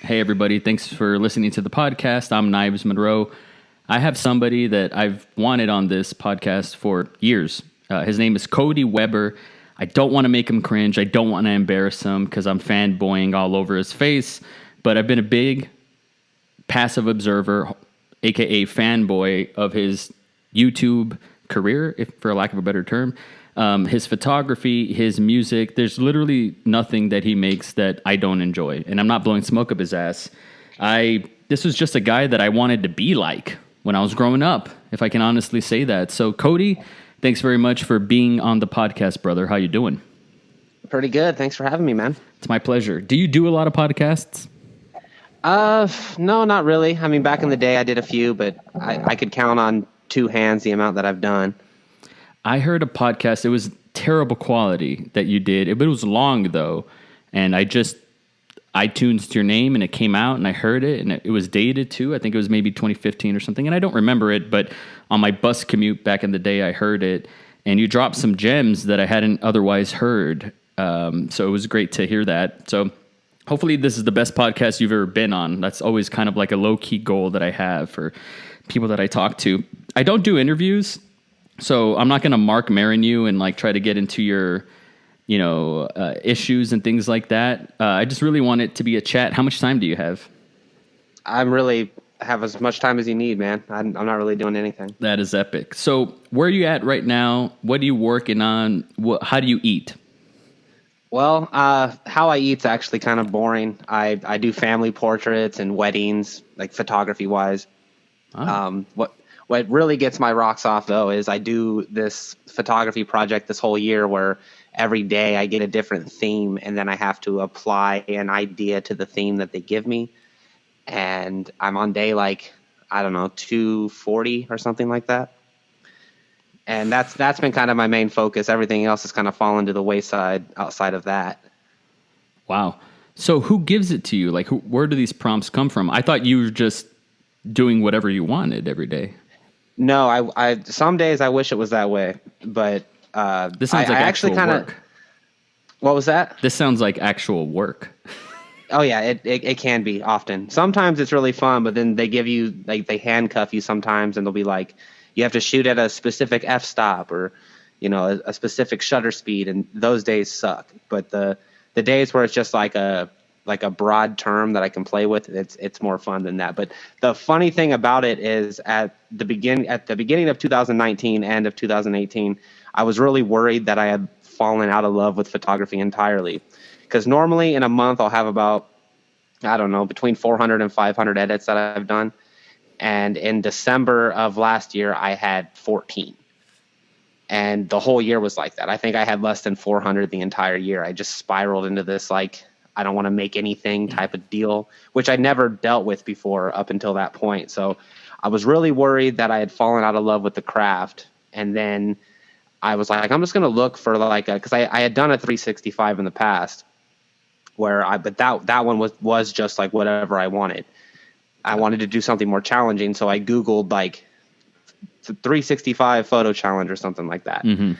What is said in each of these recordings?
Hey, everybody. Thanks for listening to the podcast. I'm Knives Monroe. I have somebody that I've wanted on this podcast for years. His name is Cody Weber. I don't want to make him cringe. I don't want to embarrass him because I'm fanboying all over his face. But I've been a big passive observer, a.k.a. fanboy of his YouTube career, if for lack of a better term. His photography, his music, there's literally nothing that he makes that I don't enjoy. And I'm not blowing smoke up his ass. This was just a guy that I wanted to be like when I was growing up, if I can honestly say that. So Cody, thanks very much for being on the podcast, brother. How you doing? Pretty good. Thanks for having me, man. It's my pleasure. Do you do a lot of podcasts? No, not really. I mean, back in the day I did a few, but I could count on two hands the amount that I've done. I heard a podcast. It was terrible quality that you did. It was long, though. And I just iTunes your name, and it came out, and I heard it, and it was dated, too. I think it was maybe 2015 or something, and I don't remember it. But on my bus commute back in the day, I heard it. And you dropped some gems that I hadn't otherwise heard. So it was great to hear that. So hopefully this is the best podcast you've ever been on. That's always kind of like a low-key goal that I have for people that I talk to. I don't do interviews. So I'm not going to Mark Maron you and like try to get into your, issues and things like that. I just really want it to be a chat. How much time do you have? I really have as much time as you need, man. I'm not really doing anything. That is epic. So where are you at right now? What are you working on? How do you eat? Well, how I eat's actually kind of boring. I do family portraits and weddings, like photography wise. Oh. What really gets my rocks off, though, is I do this photography project this whole year where every day I get a different theme, and then I have to apply an idea to the theme that they give me. And I'm on day, 240 or something like that. And that's been kind of my main focus. Everything else has kind of fallen to the wayside outside of that. Wow. So who gives it to you? Like, where do these prompts come from? I thought you were just doing whatever you wanted every day. No, I some days I wish it was that way, but this sounds like actual work. What was that? This sounds like actual work. Oh yeah, it can be often. Sometimes it's really fun, but then they give you they handcuff you sometimes, and they'll be like, you have to shoot at a specific f-stop or a specific shutter speed, and those days suck. But the days where it's just like a broad term that I can play with, it's more fun than that. But the funny thing about it is at the beginning of 2019, end of 2018, I was really worried that I had fallen out of love with photography entirely. Because normally in a month I'll have about, between 400 and 500 edits that I've done. And in December of last year, I had 14. And the whole year was like that. I think I had less than 400 the entire year. I just spiraled into this I don't want to make anything type of deal, which I never dealt with before up until that point. So I was really worried that I had fallen out of love with the craft. And then I was like, I'm just going to look for because I had done a 365 in the past but that one was just like whatever I wanted. I wanted to do something more challenging. So I Googled 365 photo challenge or something like that. Mm-hmm.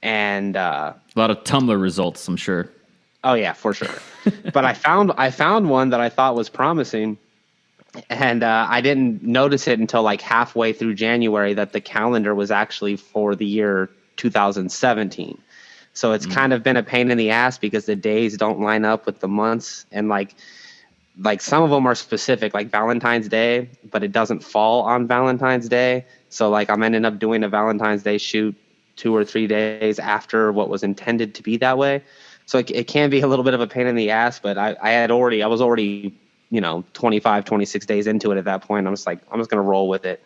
And a lot of Tumblr results, I'm sure. Oh yeah, for sure. But I found one that I thought was promising, and I didn't notice it until halfway through January that the calendar was actually for the year 2017. So it's kind of been a pain in the ass because the days don't line up with the months, and some of them are specific, like Valentine's Day, but it doesn't fall on Valentine's Day. So I'm ending up doing a Valentine's Day shoot 2 or 3 days after what was intended to be that way. So it can be a little bit of a pain in the ass, but I was already 25, 26 days into it at that point. I'm just going to roll with it.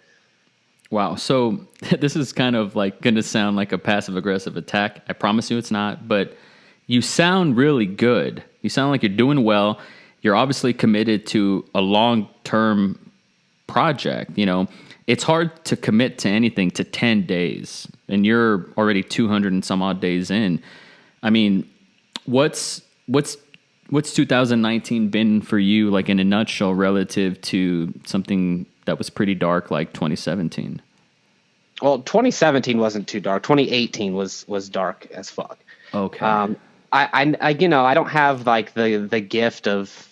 Wow. So this is kind of going to sound like a passive aggressive attack. I promise you it's not, but you sound really good. You sound like you're doing well. You're obviously committed to a long-term project. It's hard to commit to anything to 10 days, and you're already 200 and some odd days in. I mean, what's 2019 been for you, in a nutshell, relative to something that was pretty dark like 2017? Well, 2017 wasn't too dark. 2018 was dark as fuck. Okay. I don't have the gift of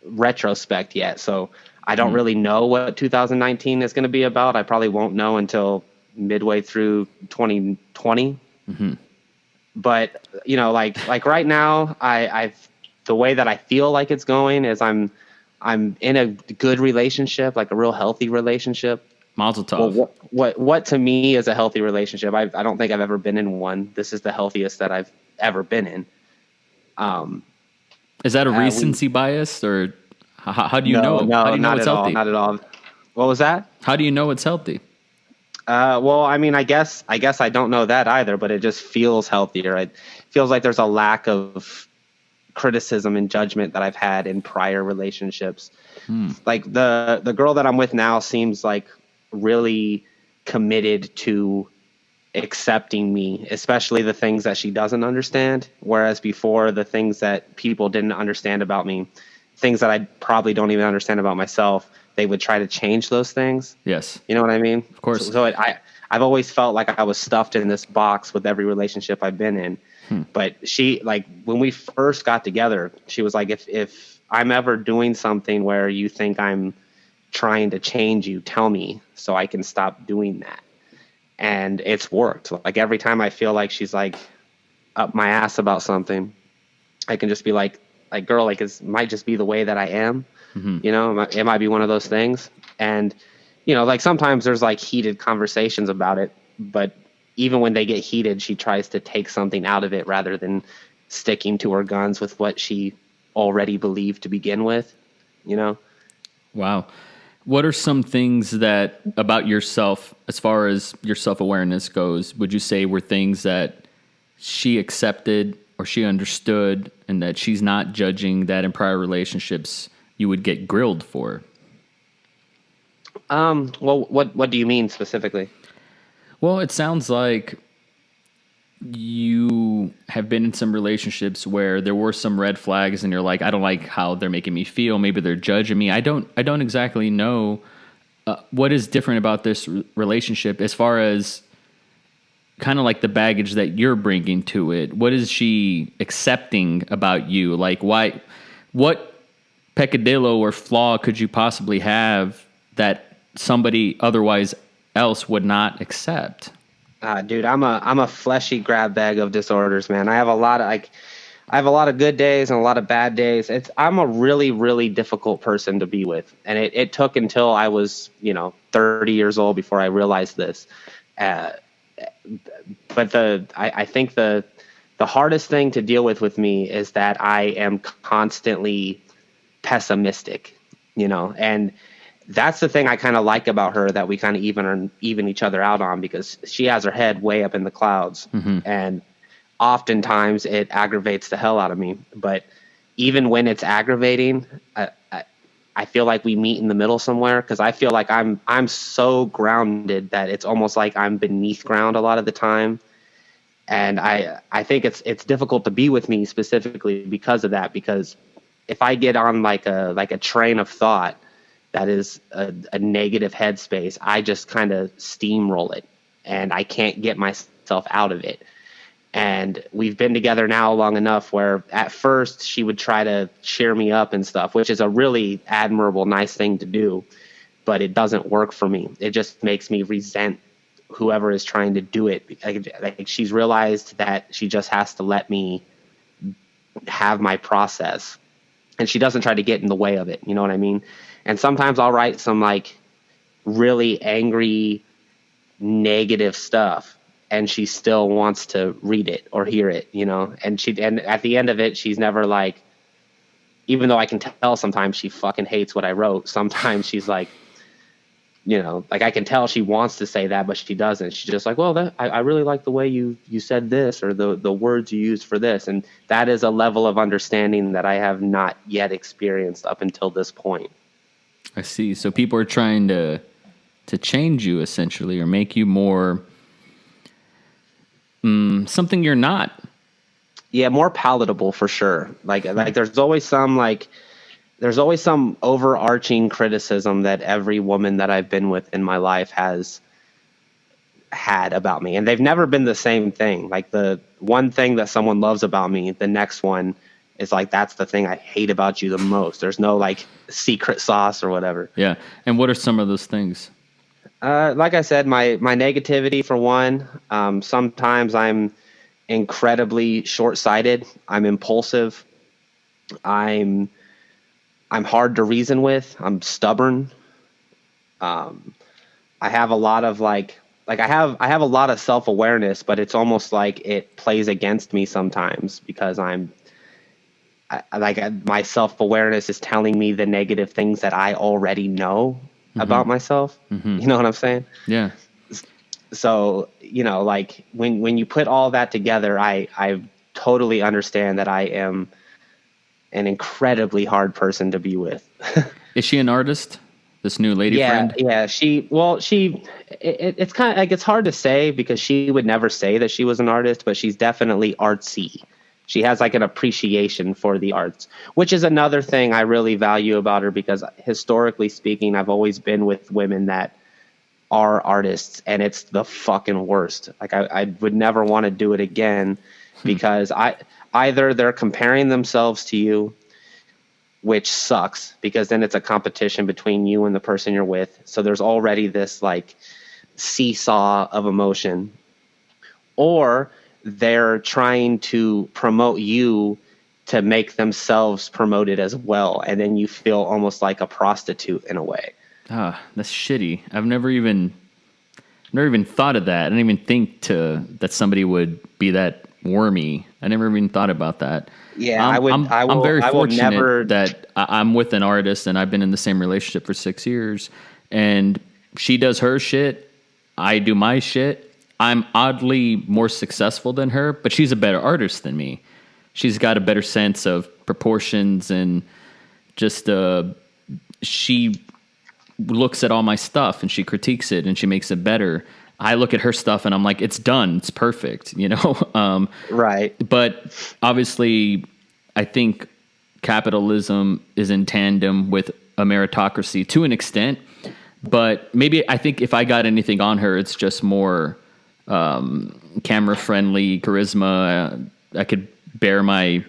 retrospect yet. So I don't really know what 2019 is going to be about. I probably won't know until midway through 2020. But like right now, I've the way that I feel like it's going is I'm in a good relationship, like a real healthy relationship. Mazel tov. Well, what to me is a healthy relationship? I don't think I've ever been in one. This is the healthiest that I've ever been in. Is that a recency bias, or how do you know? No, How do you know not it's at healthy? all. Not at all. What was that? How do you know it's healthy? Well, I mean, I guess I don't know that either, but it just feels healthier. It feels like there's a lack of criticism and judgment that I've had in prior relationships. Like the girl that I'm with now seems like really committed to accepting me, especially the things that she doesn't understand. Whereas before, the things that people didn't understand about me, things that I probably don't even understand about myself, they would try to change those things. Yes. You know what I mean? Of course. So I've always felt like I was stuffed in this box with every relationship I've been in. But she, like, when we first got together, she was like, if I'm ever doing something where you think I'm trying to change you, tell me so I can stop doing that. And it's worked. Like every time I feel like she's like up my ass about something, I can just be like girl, like it might just be the way that I am. You know, it might be one of those things. And, you know, like sometimes there's like heated conversations about it, but even when they get heated, she tries to take something out of it rather than sticking to her guns with what she already believed to begin with, you know? Wow. What are some things that about yourself, as far as your self-awareness goes, would you say were things that she accepted or she understood, and that she's not judging, that in prior relationships you would get grilled for? Well, what do you mean specifically? Well, it sounds like you have been in some relationships where there were some red flags and you're like, I don't like how they're making me feel. Maybe they're judging me. I don't exactly know what is different about this relationship as far as kind of like the baggage that you're bringing to it. What is she accepting about you? Like what peccadillo or flaw could you possibly have that somebody otherwise else would not accept? Dude, I'm a fleshy grab bag of disorders, man. I have a lot of good days and a lot of bad days. I'm a really, really difficult person to be with. And it took until I was, 30 years old before I realized this. But I think the hardest thing to deal with me is that I am constantly pessimistic, and that's the thing I kind of like about her, that we kind of even each other out on, because she has her head way up in the clouds. And oftentimes it aggravates the hell out of me. But even when it's aggravating, I feel like we meet in the middle somewhere, because I feel like I'm so grounded that it's almost like I'm beneath ground a lot of the time. And I think it's difficult to be with me specifically because of that, because if I get on like a train of thought that is a negative headspace, I just kind of steamroll it and I can't get myself out of it. And we've been together now long enough where at first she would try to cheer me up and stuff, which is a really admirable, nice thing to do, but it doesn't work for me. It just makes me resent whoever is trying to do it. Like she's realized that she just has to let me have my process, and she doesn't try to get in the way of it. You know what I mean? And sometimes I'll write some like really angry, negative stuff, and she still wants to read it or hear it, and at the end of it, she's never like, even though I can tell sometimes she fucking hates what I wrote, sometimes she's like, like I can tell she wants to say that, but she doesn't. She's just like, well, I really like the way you said this, or the words you used for this. And that is a level of understanding that I have not yet experienced up until this point. I see. So people are trying to change you essentially, or make you more something you're not. Yeah, more palatable for sure. Like there's always some overarching criticism that every woman that I've been with in my life has had about me. And they've never been the same thing. Like the one thing that someone loves about me, the next one it's like, that's the thing I hate about you the most. There's no like secret sauce or whatever. Yeah. And what are some of those things? Like I said, my negativity for one. Sometimes I'm incredibly short-sighted. I'm impulsive. I'm hard to reason with. I'm stubborn. I have a lot of I have a lot of self-awareness, but it's almost like it plays against me sometimes because my self-awareness is telling me the negative things that I already know about myself. You know what I'm saying? Yeah. So, like when you put all that together, I totally understand that I am an incredibly hard person to be with. Is she an artist? This new lady friend? Yeah. It's kind of like, it's hard to say because she would never say that she was an artist, but she's definitely artsy. She has like an appreciation for the arts, which is another thing I really value about her, because historically speaking, I've always been with women that are artists, and it's the fucking worst. Like I would never want to do it again because either they're comparing themselves to you, which sucks because then it's a competition between you and the person you're with. So there's already this like seesaw of emotion, or they're trying to promote you to make themselves promoted as well. And then you feel almost like a prostitute in a way. Ah, that's shitty. I've never even thought of that. I didn't even think that somebody would be that wormy. I never even thought about that. Yeah, I'm very fortunate that I'm with an artist, and I've been in the same relationship for 6 years, and she does her shit, I do my shit. I'm oddly more successful than her, but she's a better artist than me. She's got a better sense of proportions, and just she looks at all my stuff and she critiques it and she makes it better. I look at her stuff and I'm like, it's done, it's perfect, Right. But obviously, I think capitalism is in tandem with a meritocracy to an extent. But maybe I think if I got anything on her, it's just more camera friendly charisma. I could bare my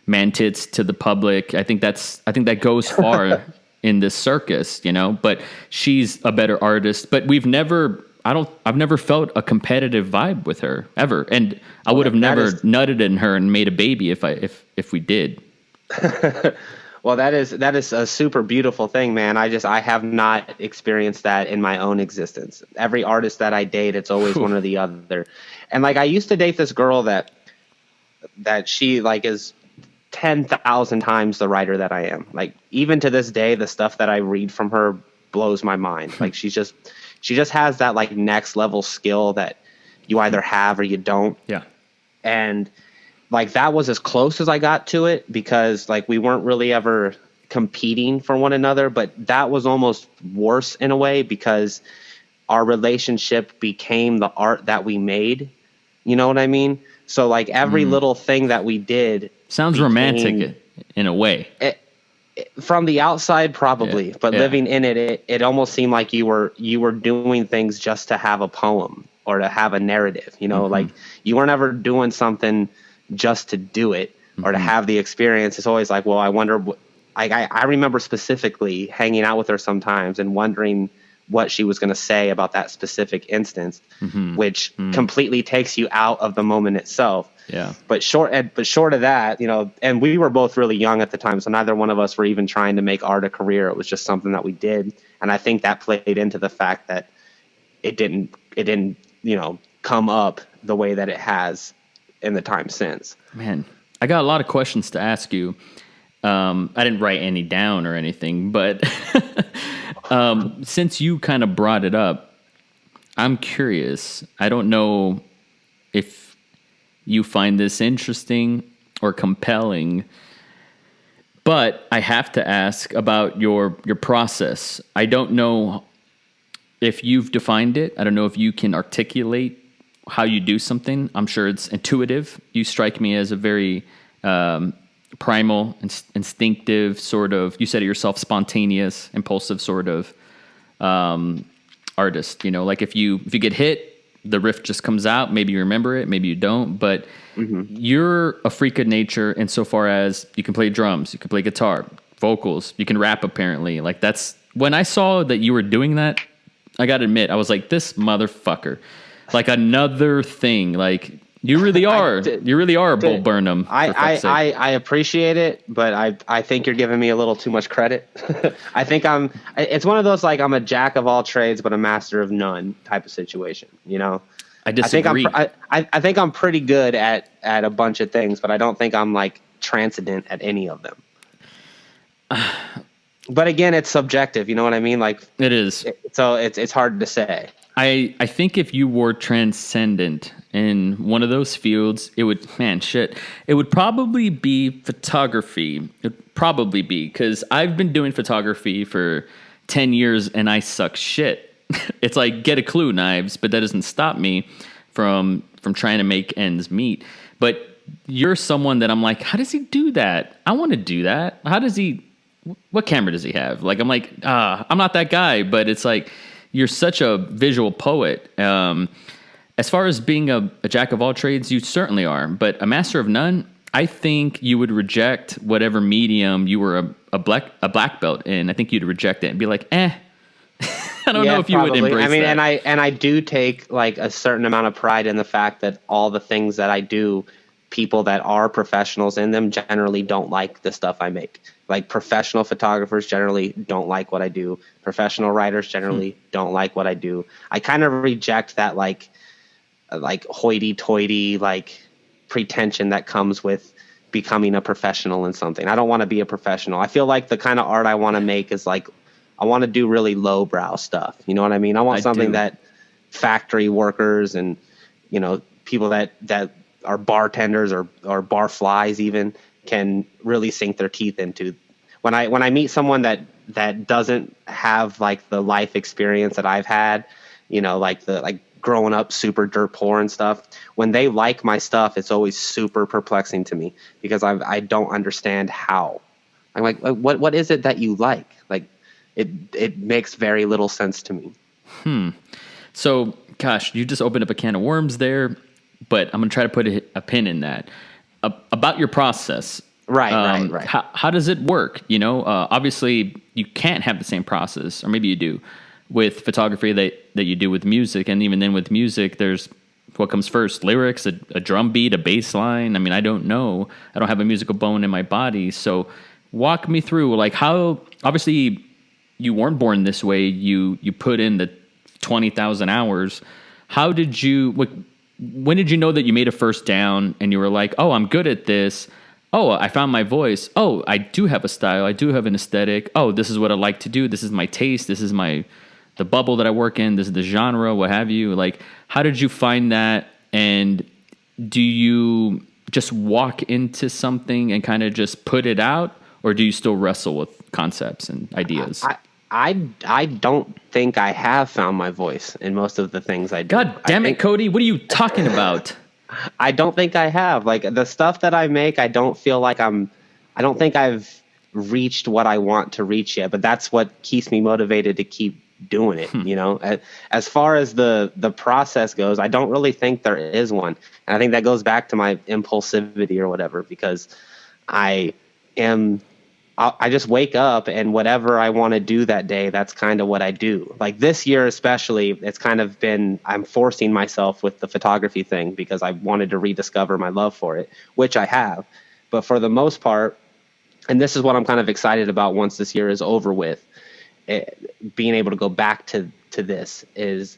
man tits to the public. I think that goes far in this circus, But she's a better artist. But I've never felt a competitive vibe with her ever, and I would have never nutted in her and made a baby if we did. Well, that is a super beautiful thing, man. I have not experienced that in my own existence. Every artist that I date, it's always one or the other. And like, I used to date this girl that she like is 10,000 times the writer that I am. Like, even to this day, the stuff that I read from her blows my mind. Like, she just has that like next level skill that you either have or you don't. Yeah. And like, that was as close as I got to it, because like, we weren't really ever competing for one another, but that was almost worse in a way, because our relationship became the art that we made. You know what I mean? So like, every little thing that we did sounds romantic in a way. From the outside, probably, but living in it almost seemed like you were doing things just to have a poem or to have a narrative. Like, you weren't ever doing something just to do it or to have the experience. It's always like, well, I wonder. I remember specifically hanging out with her sometimes and wondering what she was going to say about that specific instance, which completely takes you out of the moment itself. Yeah. But short of that, and we were both really young at the time, so neither one of us were even trying to make art a career. It was just something that we did. And I think that played into the fact that it didn't, come up the way that it has in the time since. Man, I got a lot of questions to ask you. I didn't write any down or anything, but since you kind of brought it up, I'm curious. I don't know if you find this interesting or compelling, but I have to ask about your process. I don't know if you've defined it. I don't know if you can articulate how you do something. I'm sure it's intuitive. You strike me as a very primal, instinctive sort of, you said it yourself, spontaneous, impulsive sort of artist. Like if you get hit, the riff just comes out. Maybe you remember it, maybe you don't, but you're a freak of nature insofar as you can play drums, you can play guitar, vocals, you can rap apparently. Like that's when I saw that you were doing that, I gotta admit, I was like, this motherfucker. Like another thing. Like you really are. You really are Bull Burnham. I appreciate it, but I think you're giving me a little too much credit. I think it's one of those like I'm a jack of all trades but a master of none type of situation, you know? I disagree. I think I'm pretty good at a bunch of things, but I don't think I'm like transcendent at any of them. But again, it's subjective, you know what I mean? Like it is. So it's hard to say. I think if you were transcendent in one of those fields, it would probably be photography. It would probably be, because I've been doing photography for 10 years and I suck shit. It's like, get a clue, Knives, but that doesn't stop me from trying to make ends meet. But you're someone that I'm like, how does he do that? I want to do that. What camera does he have? Like, I'm like, I'm not that guy, but it's like, you're such a visual poet. As far as being a jack of all trades, you certainly are, but a master of none, I think you would reject whatever medium you were a black belt in. I think you'd reject it and be like, I don't know if you would embrace that. And I do take like a certain amount of pride in the fact that all the things that I do, people that are professionals in them generally don't like the stuff I make. Like professional photographers generally don't like what I do. Professional writers generally don't like what I do. I kind of reject that like hoity-toity like pretension that comes with becoming a professional in something. I don't want to be a professional. I feel like the kind of art I want to make is like, I want to do really lowbrow stuff. You know what I mean? I want something that factory workers and, you know, people that are bartenders or bar flies even can really sink their teeth into. When I meet someone that doesn't have like the life experience that I've had, you know, like growing up super dirt poor and stuff, when they like my stuff, it's always super perplexing to me because I don't understand how. I'm like, what is it that you like? Like it makes very little sense to me. So, gosh, you just opened up a can of worms there, but I'm going to try to put a pin in that. About your process. Right. How does it work? You know, obviously you can't have the same process, or maybe you do, with photography that you do with music. And even then with music, there's what comes first, lyrics, a drum beat, a bass line. I mean, I don't know. I don't have a musical bone in my body. So walk me through, like, how, obviously you weren't born this way. You put in the 20,000 hours. How did you, when did you know that you made a first down and you were like, oh, I'm good at this. Oh, I found my voice. Oh, I do have a style. I do have an aesthetic. Oh, this is what I like to do. This is my taste. This is the bubble that I work in. This is the genre, what have you. Like, how did you find that? And do you just walk into something and kind of just put it out? Or do you still wrestle with concepts and ideas? I don't think I have found my voice in most of the things I do. God damn it, Cody. What are you talking about? I don't think I have. Like, the stuff that I make, I don't feel like I don't think I've reached what I want to reach yet, but that's what keeps me motivated to keep doing it. You know, as far as the process goes, I don't really think there is one. And I think that goes back to my impulsivity or whatever, because I just wake up and whatever I want to do that day, that's kind of what I do. Like this year especially, it's kind of been, I'm forcing myself with the photography thing because I wanted to rediscover my love for it, which I have. But for the most part, and this is what I'm kind of excited about once this year is over with, being able to go back to this is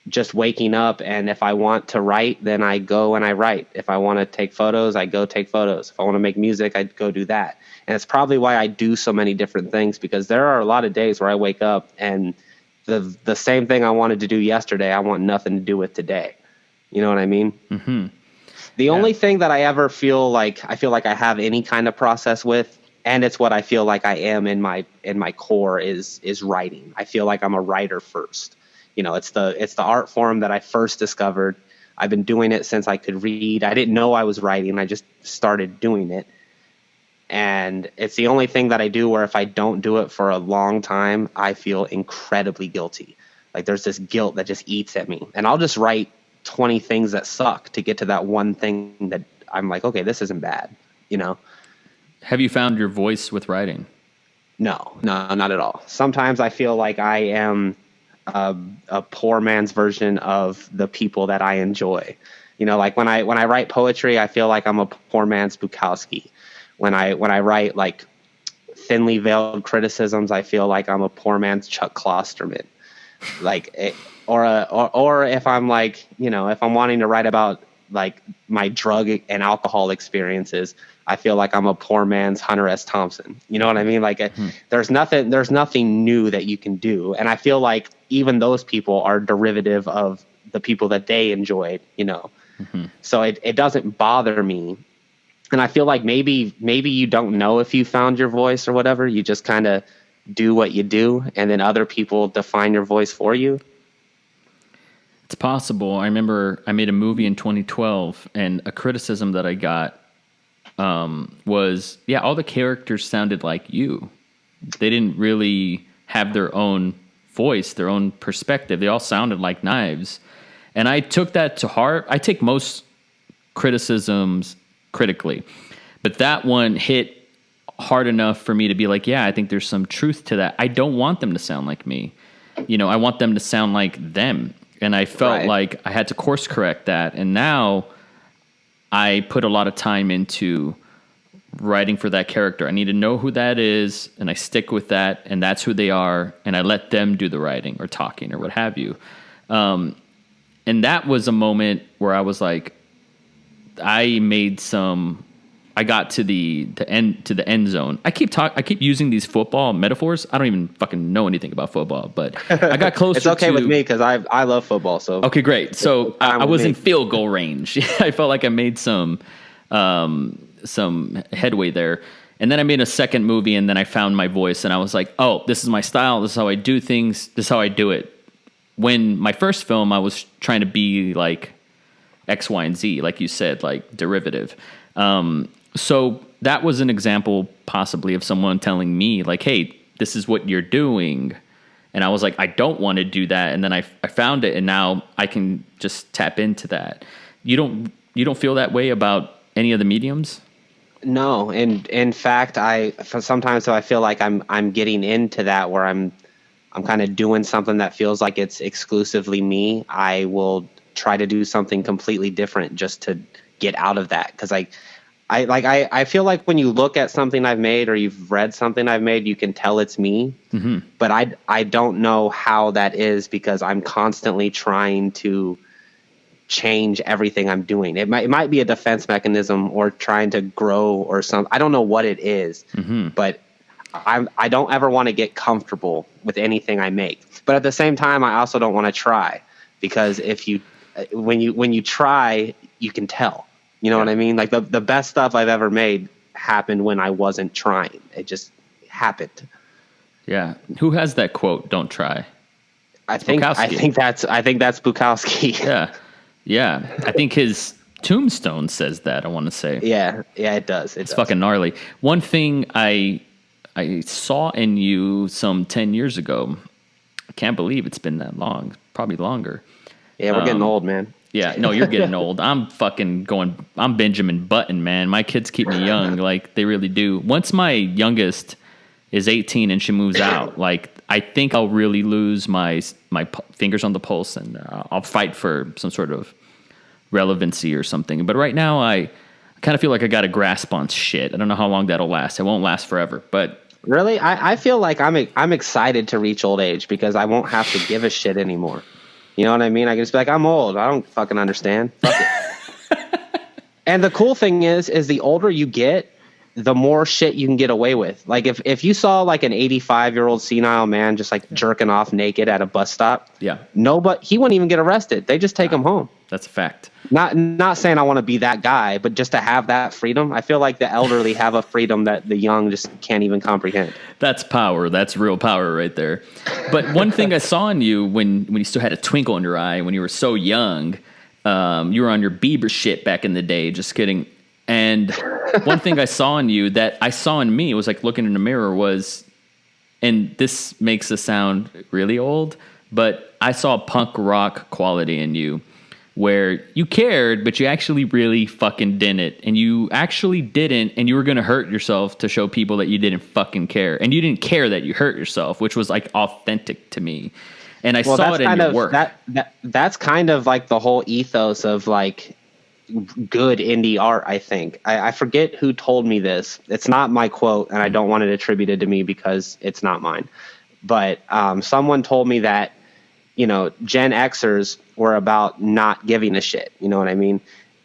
just waking up, and if I want to write, then I go and I write. If I want to take photos, I go take photos. If I want to make music, I go do that. And it's probably why I do so many different things, because there are a lot of days where I wake up and the same thing I wanted to do yesterday, I want nothing to do with today. You know what I mean? Mm-hmm. The only thing that I ever feel like I have any kind of process with, and it's what I feel like I am in my core, is writing. I feel like I'm a writer first. You know, it's the art form that I first discovered. I've been doing it since I could read. I didn't know I was writing. I just started doing it. And it's the only thing that I do where if I don't do it for a long time, I feel incredibly guilty. Like there's this guilt that just eats at me. And I'll just write 20 things that suck to get to that one thing that I'm like, okay, this isn't bad, you know? Have you found your voice with writing? No, not at all. Sometimes I feel like I am a poor man's version of the people that I enjoy. You know, like when I write poetry, I feel like I'm a poor man's Bukowski. When I write like thinly veiled criticisms, I feel like I'm a poor man's Chuck Klosterman. Or if I'm like, you know, if I'm wanting to write about like my drug and alcohol experiences, I feel like I'm a poor man's Hunter S. Thompson. You know what I mean? Like there's nothing new that you can do. And I feel like even those people are derivative of the people that they enjoyed, you know? So it doesn't bother me. And I feel like maybe you don't know if you found your voice or whatever. You just kind of do what you do, and then other people define your voice for you. It's possible. I remember I made a movie in 2012, and a criticism that I got was, all the characters sounded like you. They didn't really have their own voice, their own perspective. They all sounded like Knives. And I took that to heart. I take most criticisms critically, but that one hit hard enough for me to be like, I think there's some truth to that. I don't want them to sound like me. You know, I want them to sound like them. And I felt like I had to course correct that. And now I put a lot of time into writing for that character. I need to know who that is, and I stick with that, and that's who they are, and I let them do the writing or talking or what have you. And that was a moment where I was like, I got to the end zone. I keep using these football metaphors. I don't even fucking know anything about football, but I got closer. It's okay with me because I love football. So okay, great. So I was in field goal range. I felt like I made some headway there. And then I made a second movie, and then I found my voice, and I was like, oh, this is my style. This is how I do things. This is how I do it. When my first film, I was trying to be like X, Y, and Z, like you said, like derivative. So that was an example possibly of someone telling me like, hey, this is what you're doing. And I was like, I don't want to do that. And then I found it, and now I can just tap into that. You don't feel that way about any of the mediums? No. And in fact, sometimes I feel like I'm getting into that where I'm kind of doing something that feels like it's exclusively me. I will try to do something completely different just to get out of that. Cause I feel like when you look at something I've made or you've read something I've made, you can tell it's me, but I don't know how that is because I'm constantly trying to change everything I'm doing. It might be a defense mechanism or trying to grow or something. I don't know what it is, but I don't ever want to get comfortable with anything I make. But at the same time, I also don't want to try because when you try, you can tell. You know what I mean? Like the best stuff I've ever made happened when I wasn't trying. It just happened. Yeah. Who has that quote? Don't try. I think that's Bukowski. Yeah. Yeah. I think his tombstone says that, I want to say. Yeah. Yeah, it does. It's fucking gnarly. One thing I saw in you some 10 years ago. I can't believe it's been that long. Probably longer. Yeah, we're getting old, man. Yeah, no, you're getting old. I'm Benjamin Button, man. My kids keep me young, like they really do. Once my youngest is 18 and she moves out, like I think I'll really lose my fingers on the pulse, and I'll fight for some sort of relevancy or something. But right now, I kind of feel like I got a grasp on shit. I don't know how long that'll last. It won't last forever, but really, I feel like I'm excited to reach old age because I won't have to give a shit anymore. You know what I mean? I can just be like, I'm old. I don't fucking understand. Fuck it. And the cool thing is the older you get, the more shit you can get away with. Like if you saw like an 85-year-old senile man just like jerking off naked at a bus stop, he wouldn't even get arrested. They just take him home. That's a fact. Not saying I want to be that guy, but just to have that freedom. I feel like the elderly have a freedom that the young just can't even comprehend. That's power. That's real power right there. But one thing I saw in you when you still had a twinkle in your eye, when you were so young, you were on your Bieber shit back in the day. Just kidding. And one thing I saw in you that I saw in me, it was like looking in the mirror was, and this makes us sound really old, but I saw a punk rock quality in you where you cared, but you actually really fucking didn't. And you actually didn't, and you were going to hurt yourself to show people that you didn't fucking care. And you didn't care that you hurt yourself, which was like authentic to me. And I saw it in your work. That's kind of like the whole ethos of like good indie art, I think. I forget who told me this. It's not my quote, and I don't want it attributed to me because it's not mine. But someone told me that, Gen Xers were about not giving a shit. You know what I mean?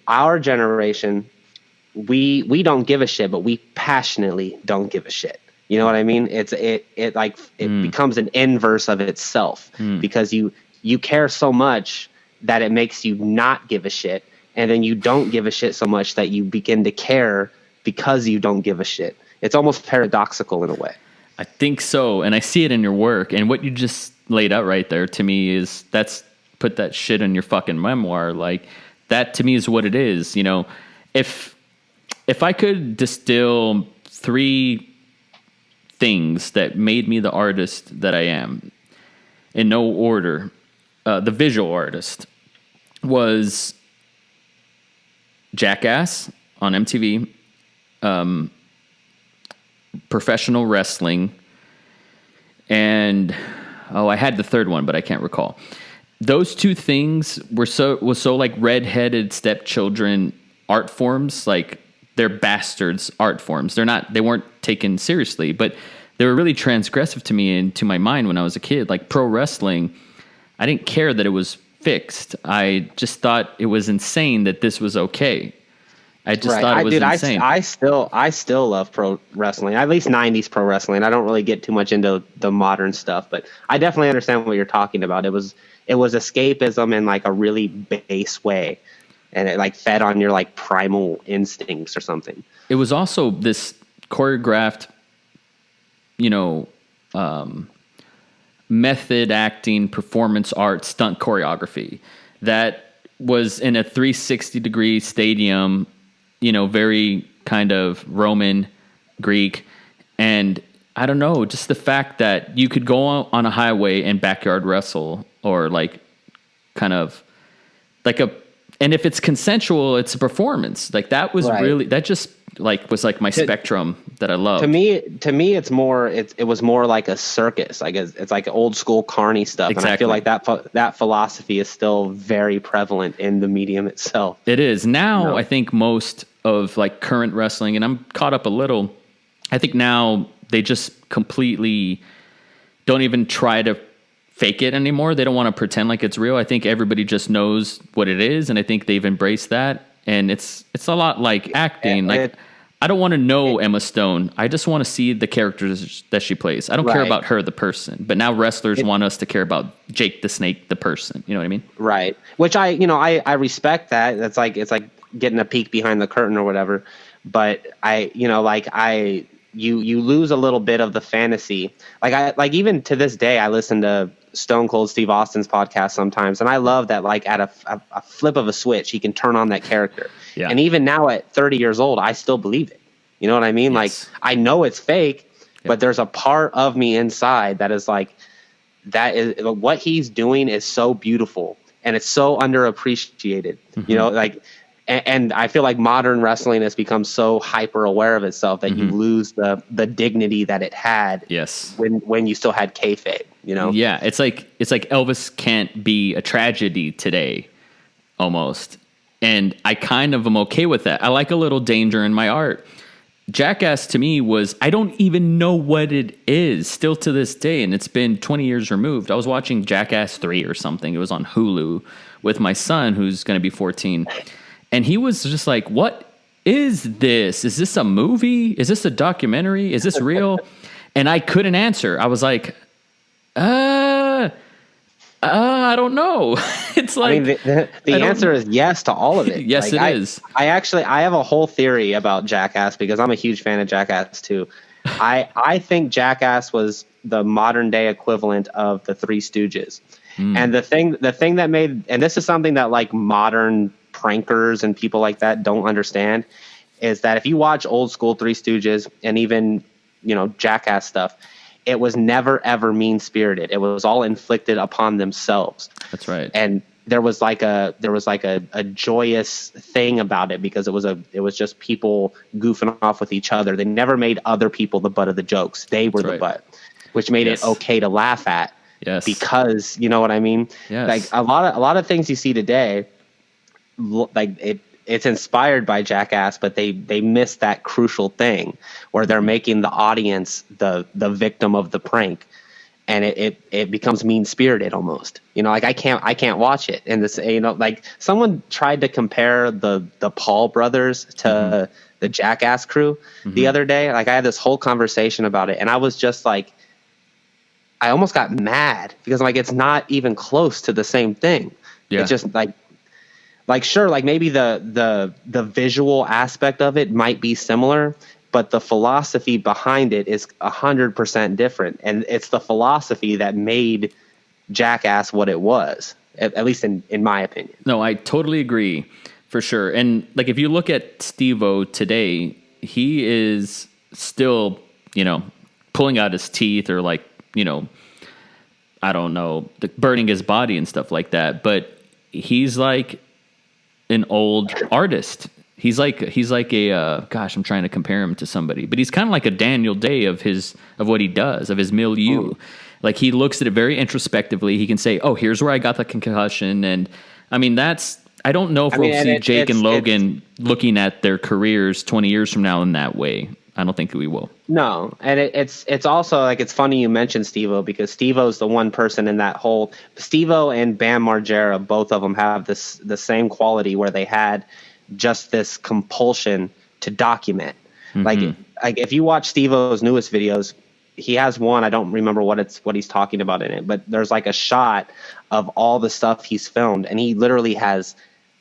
Our generation, we don't give a shit, but we passionately don't give a shit. You know what I mean? It becomes an inverse of itself because you care so much that it makes you not give a shit. And then you don't give a shit so much that you begin to care because you don't give a shit. It's almost paradoxical in a way. I think so. And I see it in your work. And what you just laid out right there to me is that's put that shit in your fucking memoir. Like that to me is what it is. If I could distill 3 things that made me the artist that I am in no order, the visual artist was Jackass on MTV, professional wrestling, and I had the third one, but I can't recall. Those 2 things was so like redheaded stepchildren art forms, like they're bastards art forms. They weren't taken seriously, but they were really transgressive to me and to my mind when I was a kid. Like pro wrestling, I didn't care that it was fixed. I just thought it was insane that this was okay. I just thought it was insane. I still love pro wrestling, at least 90s pro wrestling. I don't really get too much into the modern stuff, but I definitely understand what you're talking about. It was escapism in like a really base way, and it like fed on your like primal instincts or something. It was also this choreographed, method acting, performance art, stunt choreography that was in a 360-degree stadium, very kind of Roman, Greek. And I don't know, just the fact that you could go on a highway and backyard wrestle or like kind of like and if it's consensual, it's a performance. Like that was really, that just like was like my spectrum that I love. To me, it was more like a circus. Like it's like old school carny stuff. Exactly. And I feel like that philosophy is still very prevalent in the medium itself. It is now. I think most of like current wrestling, and I'm caught up a little. I think now they just completely don't even try to fake it anymore. They don't want to pretend like it's real. I think everybody just knows what it is, and I think they've embraced that. And it's a lot like acting. Like I don't want to know Emma Stone. I just want to see the characters that she plays. I don't care about her, the person. But now wrestlers want us to care about Jake the Snake, the person. You know what I mean? Right. Which I respect that. It's like getting a peek behind the curtain or whatever. But you lose a little bit of the fantasy. Like even to this day, I listen to Stone Cold Steve Austin's podcast sometimes, and I love that like at a flip of a switch he can turn on that character. Yeah. And even now at 30 years old, I still believe it. You know what I mean? Yes. Like I know it's fake, but there's a part of me inside that is like, that is what he's doing is so beautiful and it's so underappreciated. Mm-hmm. Like and I feel like modern wrestling has become so hyper aware of itself that you lose the dignity that it had. Yes. When you still had kayfabe. Yeah, it's like Elvis can't be a tragedy today, almost, and I kind of am okay with that. I like a little danger in my art. Jackass to me was, I don't even know what it is still to this day, and it's been 20 years removed. I was watching Jackass 3 or something. It was on Hulu with my son, who's going to be 14, and he was just like, "What is this? Is this a movie? Is this a documentary? Is this real?" And I couldn't answer. I was like, I don't know. It's like, I mean, the answer is yes to all of it. Yes, like, it is. I have a whole theory about Jackass because I'm a huge fan of Jackass too. I think Jackass was the modern day equivalent of the Three Stooges. And the thing that made, and this is something that like modern prankers and people like that don't understand, is that if you watch old school Three Stooges and even, Jackass stuff, it was never, ever mean-spirited. It was all inflicted upon themselves. That's right. And there was like a joyous thing about it, because it was just people goofing off with each other. They never made other people the butt of the jokes. They were the butt, which made it okay to laugh at. Yes. Because you know what I mean? Yes. Like a lot of things you see today, like it's inspired by Jackass, but they miss that crucial thing where they're making the audience the victim of the prank. And it becomes mean spirited almost, you know, like I can't watch it. And this, you know, like someone tried to compare the Paul brothers to the Jackass crew the other day. Like I had this whole conversation about it, and I was just like, I almost got mad because I'm like, it's not even close to the same thing. Yeah. It's just like sure, like maybe the visual aspect of it might be similar, but the philosophy behind it is 100% different. And it's the philosophy that made Jackass what it was, at least in my opinion. No, I totally agree, for sure. And like, if you look at Steve-O today, he is still, you know, pulling out his teeth, or like, you know, I don't know, burning his body and stuff like that. But he's like an old artist. He's like a gosh, I'm trying to compare him to somebody, but he's kind of like a Daniel Day of what he does, of his milieu. Oh. Like he looks at it very introspectively. He can say, "Oh, here's where I got the concussion," and I mean I don't know if we'll see Jake and Logan looking at their careers 20 years from now in that way. I don't think we will. No, and it's also like, it's funny you mentioned Steve-O, because Steve-O's the one person in that whole, Steve-O and Bam Margera, both of them have the same quality where they had just this compulsion to document. Like if you watch Steve-O's newest videos, he has one, I don't remember what he's talking about in it, but there's like a shot of all the stuff he's filmed, and he literally has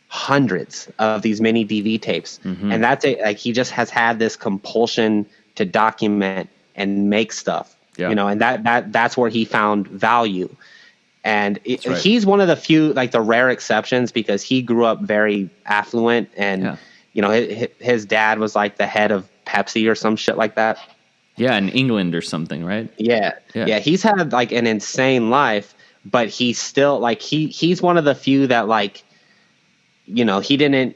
hundreds of these mini DV tapes. And that's it. Like he just has had this compulsion to document and make stuff, you know, and that's where he found value. And he's one of the few, like the rare exceptions, because he grew up very affluent, and you know, his dad was like the head of Pepsi or some shit like that. Yeah, in England or something, right? Yeah. He's had like an insane life, but he's still like he's one of the few that, like, you know, he lives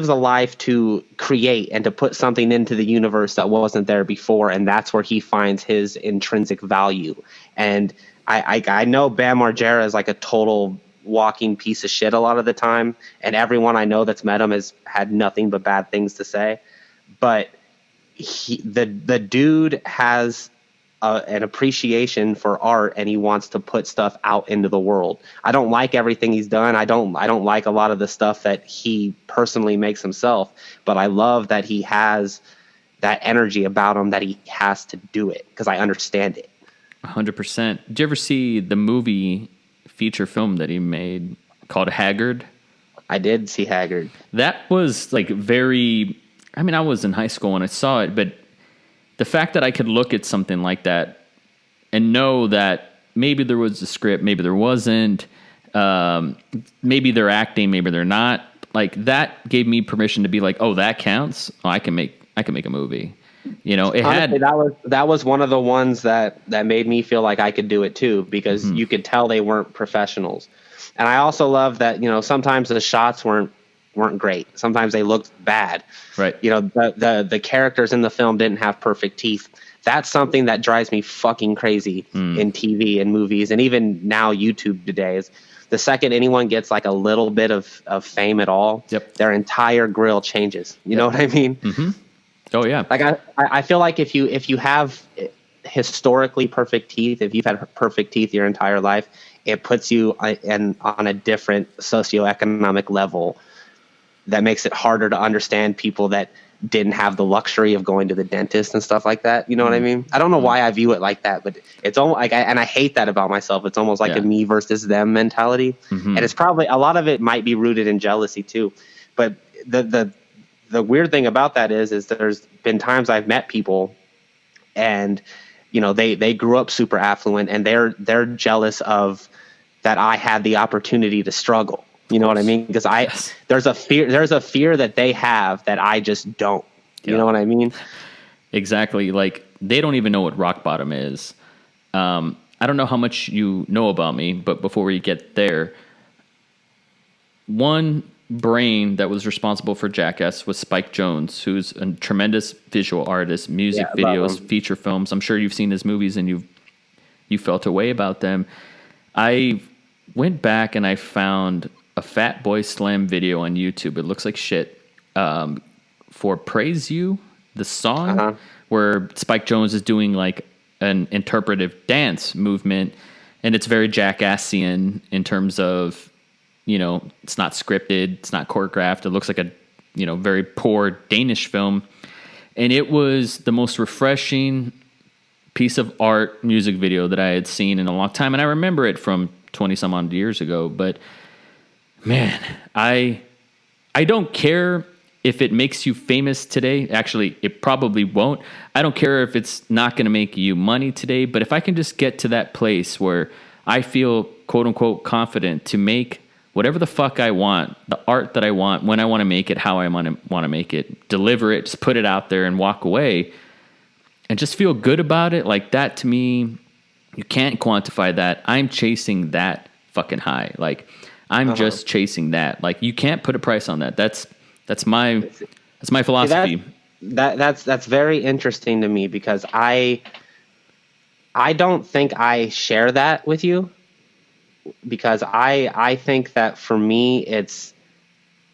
a life to create and to put something into the universe that wasn't there before, and that's where he finds his intrinsic value. And I know Bam Margera is like a total walking piece of shit a lot of the time, and everyone I know that's met him has had nothing but bad things to say. But the dude has an appreciation for art, and he wants to put stuff out into the world. I don't like everything he's done. I don't like a lot of the stuff that he personally makes himself, but I love that he has that energy about him, that he has to do it, because I understand it. 100%. Did you ever see the movie feature film that he made called Haggard? I did see Haggard. That was like very, I mean, I was in high school when I saw it, but the fact that I could look at something like that and know that maybe there was a script, maybe there wasn't, maybe they're acting, maybe they're not, like that gave me permission to be like, oh, that counts. Oh, I can make a movie. You know, honestly, that was one of the ones that made me feel like I could do it too, because you could tell they weren't professionals. And I also love that, you know, sometimes the shots weren't great. Sometimes they looked bad. Right. You know, the characters in the film didn't have perfect teeth. That's something that drives me fucking crazy in TV and movies, and even now YouTube today, is the second anyone gets like a little bit of fame at all, their entire grill changes. You know what I mean? Mm-hmm. Oh yeah. Like I feel like if you have historically perfect teeth, if you've had perfect teeth your entire life, it puts you on a different socioeconomic level that makes it harder to understand people that didn't have the luxury of going to the dentist and stuff like that. You know what I mean? I don't know why I view it like that, but it's almost like, and I hate that about myself. It's almost like a me versus them mentality. And it's probably, a lot of it might be rooted in jealousy too. But the weird thing about that is there's been times I've met people, and you know, they grew up super affluent, and they're jealous of that I had the opportunity to struggle. You know what I mean? Because there's a fear that they have that I just don't. You know what I mean? Exactly. Like they don't even know what rock bottom is. I don't know how much you know about me, but before we get there, one brain that was responsible for Jackass was Spike Jonze, who's a tremendous visual artist, music videos, feature films. I'm sure you've seen his movies and you felt a way about them. I went back and I found a Fat Boy Slim video on YouTube. It looks like shit. For Praise You, the song, where Spike Jonze is doing like an interpretive dance movement, and it's very Jackassian in terms of, it's not scripted, it's not choreographed. It looks like a, very poor Danish film. And it was the most refreshing piece of art music video that I had seen in a long time. And I remember it from 20 some odd years ago, but man, I don't care if it makes you famous today. Actually, it probably won't. I don't care if it's not going to make you money today, but if I can just get to that place where I feel quote unquote confident to make whatever the fuck I want, the art that I want, when I want to make it, how I want to make it, deliver it, just put it out there and walk away and just feel good about it. Like that, to me, you can't quantify that. I'm chasing that fucking high. Like I'm just chasing that. Like you can't put a price on that. That's my philosophy. See, that's very interesting to me because I don't think I share that with you, because I think that for me it's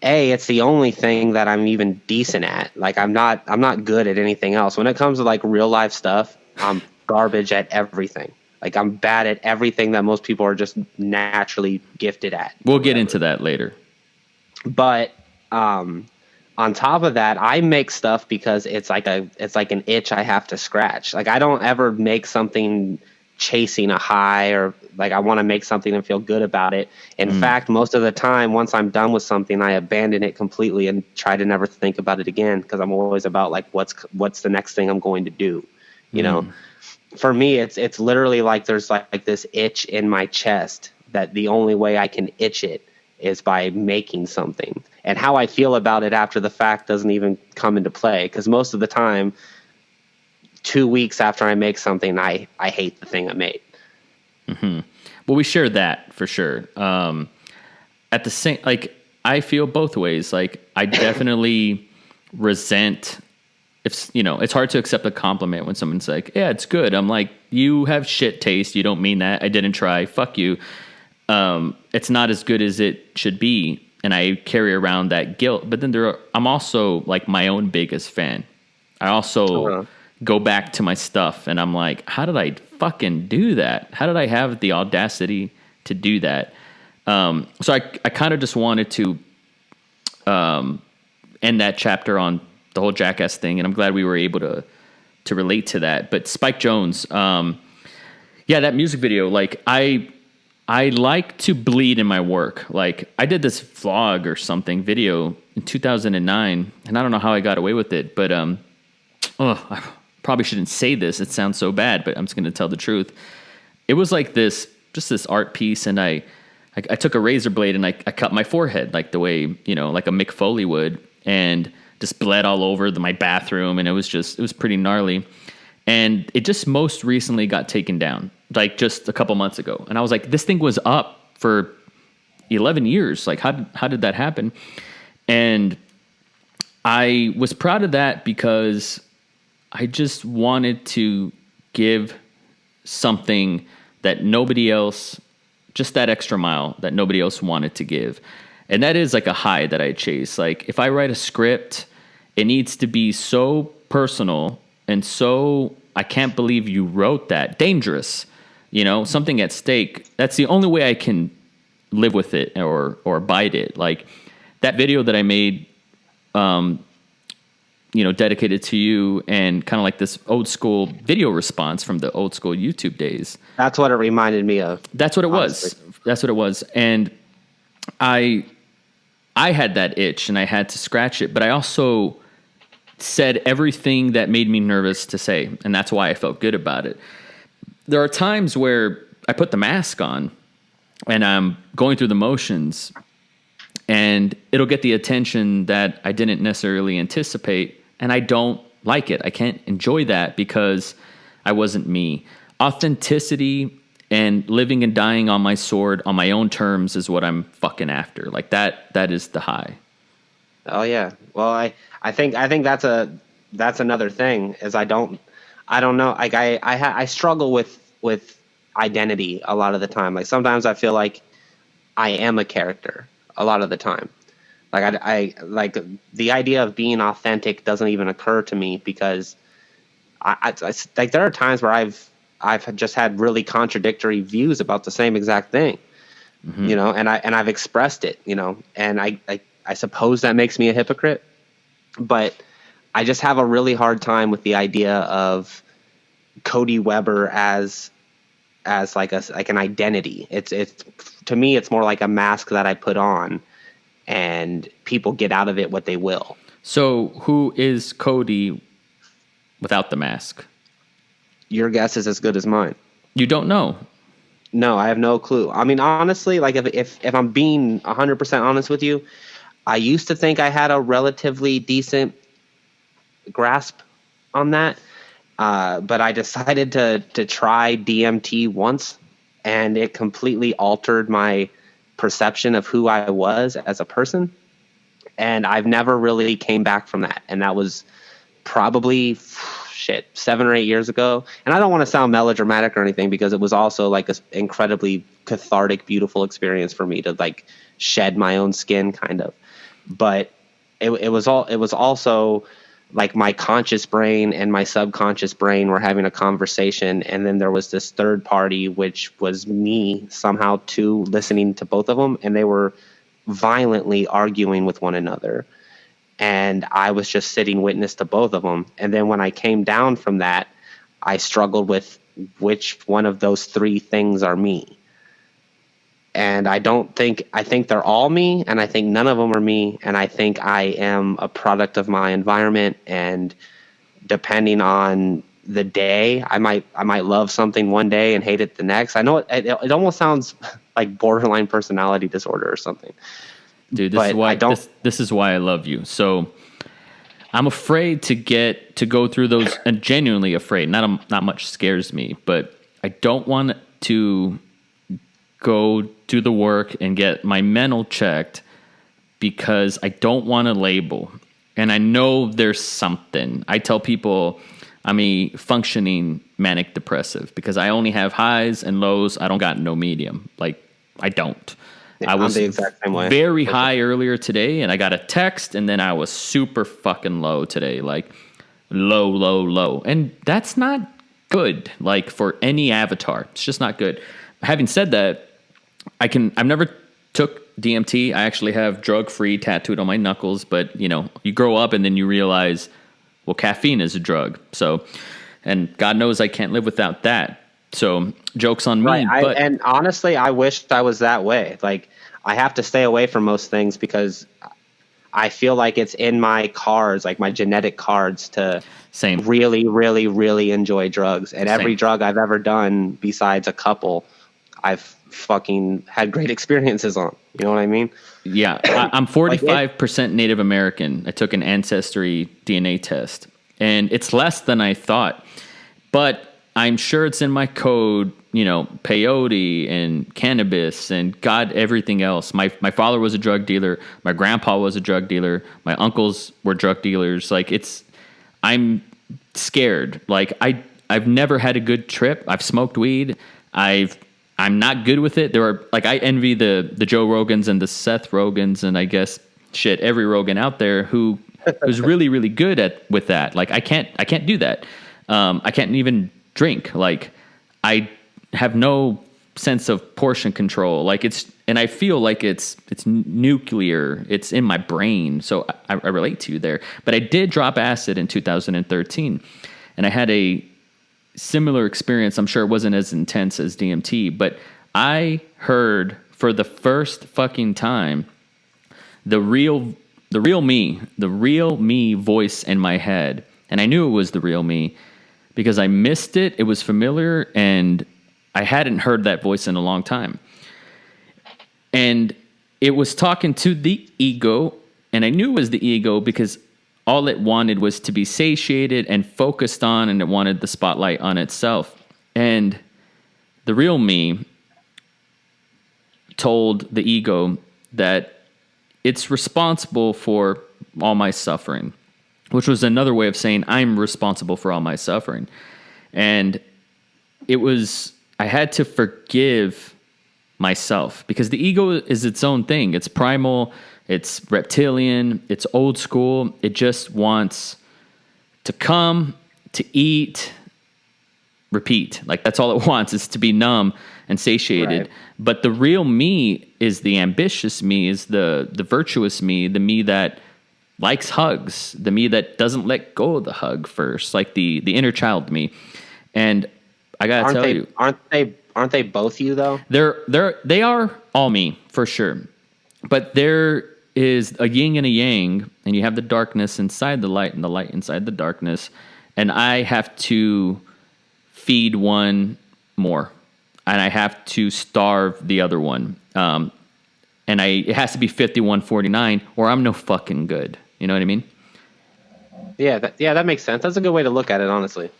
the only thing that I'm even decent at. Like I'm not good at anything else. When it comes to like real life stuff, I'm garbage at everything. Like I'm bad at everything that most people are just naturally gifted at. We'll get into that later. But on top of that, I make stuff because it's like an itch I have to scratch. Like I don't ever make something chasing a high, or like I want to make something and feel good about it. In fact, most of the time, once I'm done with something, I abandon it completely and try to never think about it again, because I'm always about like what's the next thing I'm going to do. You know, for me, it's literally like there's like this itch in my chest that the only way I can itch it is by making something. And how I feel about it after the fact doesn't even come into play, because most of the time, 2 weeks after I make something, I hate the thing I made. Mm-hmm. Well, we share that for sure. At the same, like I feel both ways. Like I definitely resent if, it's hard to accept a compliment when someone's like, yeah, it's good. I'm like, you have shit taste. You don't mean that. I didn't try. Fuck you. It's not as good as it should be. And I carry around that guilt. But then I'm also like my own biggest fan. I also go back to my stuff and I'm like, how did I fucking do that? How did I have the audacity to do that? So I kind of just wanted to end that chapter on the whole Jackass thing. And I'm glad we were able to relate to that. But Spike Jonze, that music video, like I like to bleed in my work. Like I did this vlog or something video in 2009, and I don't know how I got away with it, but I probably shouldn't say this. It sounds so bad, but I'm just going to tell the truth. It was like this art piece, and I took a razor blade and I cut my forehead like the way, like a Mick Foley would, and just bled all over my bathroom, and it was pretty gnarly. And it just most recently got taken down, like just a couple months ago. And I was like, this thing was up for 11 years. Like, how did that happen? And I was proud of that because I just wanted to give something that nobody else, just that extra mile that nobody else wanted to give. And that is like a high that I chase. Like if I write a script, it needs to be so personal and so, I can't believe you wrote that. Dangerous, something at stake. That's the only way I can live with it or bite it. Like that video that I made, dedicated to you, and kind of like this old school video response from the old school YouTube days. That's what it reminded me of. That's what it was. That's what it was. And I had that itch and I had to scratch it, but I also said everything that made me nervous to say, and that's why I felt good about it. There are times where I put the mask on and I'm going through the motions, and it'll get the attention that I didn't necessarily anticipate, and I don't like it. I can't enjoy that because I wasn't me. Authenticity and living and dying on my sword on my own terms is what I'm fucking after. Like that is the high. Oh yeah. Well, I think that's another thing is I don't know. Like I struggle with identity a lot of the time. Like sometimes I feel like I am a character a lot of the time. Like I like the idea of being authentic doesn't even occur to me because I like there are times where I've just had really contradictory views about the same exact thing, you know, and I've expressed it, you know, and I suppose that makes me a hypocrite, but I just have a really hard time with the idea of Cody Weber as like an identity. It's to me, it's more like a mask that I put on, and people get out of it what they will. So who is Cody without the mask? Your guess is as good as mine. You don't know. No, I have no clue. I mean, honestly, like if I'm being 100% honest with you, I used to think I had a relatively decent grasp on that. But I decided to try DMT once, and it completely altered my perception of who I was as a person. And I've never really came back from that. And that was probably 7 or 8 years ago. And I don't want to sound melodramatic or anything, because it was also like an incredibly cathartic, beautiful experience for me to like shed my own skin kind of. But it was also like my conscious brain and my subconscious brain were having a conversation, and then there was this third party, which was me somehow too, listening to both of them, and they were violently arguing with one another, and I was just sitting witness to both of them. And then when I came down from that, I struggled with which one of those three things are me. And I think they're all me, and I think none of them are me, and I think I am a product of my environment, and depending on the day, I might love something one day and hate it the next. I know it almost sounds like borderline personality disorder or something. Dude, this is why I love you. So I'm afraid to go through those, and genuinely afraid. Not much scares me, but I don't want to go do the work and get my mental checked because I don't want to label. And I know there's something. I tell people I'm a functioning manic depressive because I only have highs and lows. I don't got no medium. Like, I don't. Yeah, I was the exact same way. Very high earlier today, and I got a text, and then I was super fucking low today. Like, low, low, low. And that's not good, like, for any avatar. It's just not good. Having said that, I've never took DMT. I actually have drug-free tattooed on my knuckles, but you know, you grow up and then you realize, well, caffeine is a drug. So, and God knows I can't live without that. So joke's on me. Right. And honestly, I wished I was that way. Like, I have to stay away from most things because I feel like it's in my cards, like my genetic cards, to really, really, really enjoy drugs. And every drug I've ever done, besides a couple, I've fucking had great experiences on. You know what I mean? Yeah. I'm 45% Native American. I took an ancestry DNA test, and it's less than I thought. But I'm sure it's in my code, you know, peyote and cannabis and God, everything else. My father was a drug dealer. My grandpa was a drug dealer. My uncles were drug dealers. Like, I'm scared. Like, I've never had a good trip. I've smoked weed. I'm not good with it. There are, like, I envy the Joe Rogans and the Seth Rogans, and I guess every Rogan out there who's really, really good with that. Like, I can't do that. I can't even drink. Like, I have no sense of portion control. Like, and I feel like it's nuclear. It's in my brain. So I relate to you there. But I did drop acid in 2013, and I had a similar experience. I'm sure it wasn't as intense as DMT, but I heard for the first fucking time the real me voice in my head. And I knew it was the real me because I missed it. It was familiar, and I hadn't heard that voice in a long time. And it was talking to the ego, and I knew it was the ego because all it wanted was to be satiated and focused on, and it wanted the spotlight on itself. And the real me told the ego that it's responsible for all my suffering, which was another way of saying I'm responsible for all my suffering. And I had to forgive myself, because the ego is its own thing. It's primal, it's reptilian, it's old school. It just wants to come, to eat, repeat. Like, that's all it wants, is to be numb and satiated. Right. But the real me is the ambitious me, is the virtuous me, the me that likes hugs, the me that doesn't let go of the hug first, like the inner child me. And I gotta tell you, aren't they both you though? They are all me for sure, but there is a yin and a yang, and you have the darkness inside the light and the light inside the darkness, and I have to feed one more, and I have to starve the other one, and it has to be 51-49, or I'm no fucking good. You know what I mean? Yeah, that makes sense. That's a good way to look at it, honestly.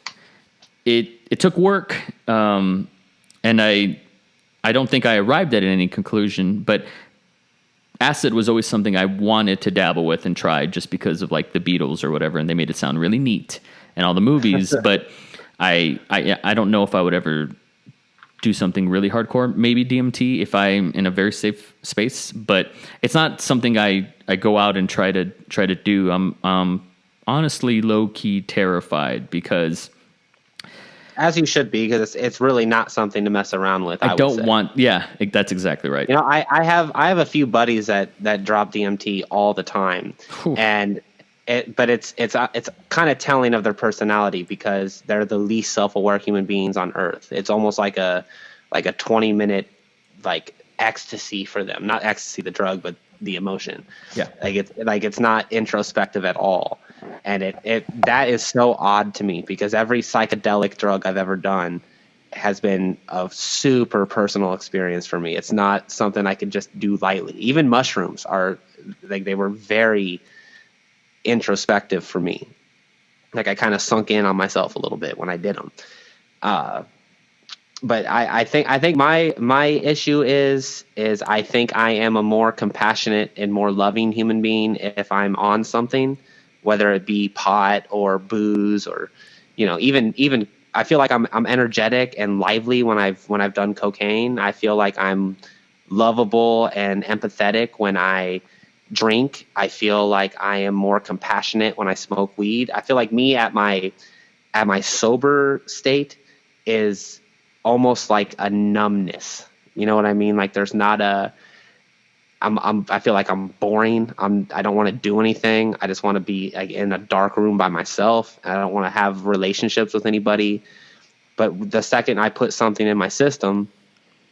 It took work, and I don't think I arrived at any conclusion, but acid was always something I wanted to dabble with and try, just because of like the Beatles or whatever, and they made it sound really neat and all the movies. But I don't know if I would ever do something really hardcore. Maybe DMT if I'm in a very safe space, but it's not something I go out and try to do. I'm honestly low key terrified, because, as you should be, because it's really not something to mess around with. I don't want. Yeah, that's exactly right. You know, I have a few buddies that drop DMT all the time, and it's kind of telling of their personality, because they're the least self-aware human beings on earth. It's almost like a 20-minute like ecstasy for them. Not ecstasy, the drug, but the emotion. Yeah, it's not introspective at all. And that is so odd to me, because every psychedelic drug I've ever done has been a super personal experience for me. It's not something I can just do lightly. Even mushrooms they were very introspective for me. Like, I kind of sunk in on myself a little bit when I did them. But I think my issue is I think I am a more compassionate and more loving human being if I'm on something, whether it be pot or booze, or, you know, even I feel like I'm energetic and lively when I've done cocaine. I feel like I'm lovable and empathetic when I drink. I feel like I am more compassionate when I smoke weed. I feel like me at my sober state is almost like a numbness. You know what I mean? Like, there's not I feel like I'm boring. I don't want to do anything. I just want to be like in a dark room by myself. I don't want to have relationships with anybody. But the second I put something in my system,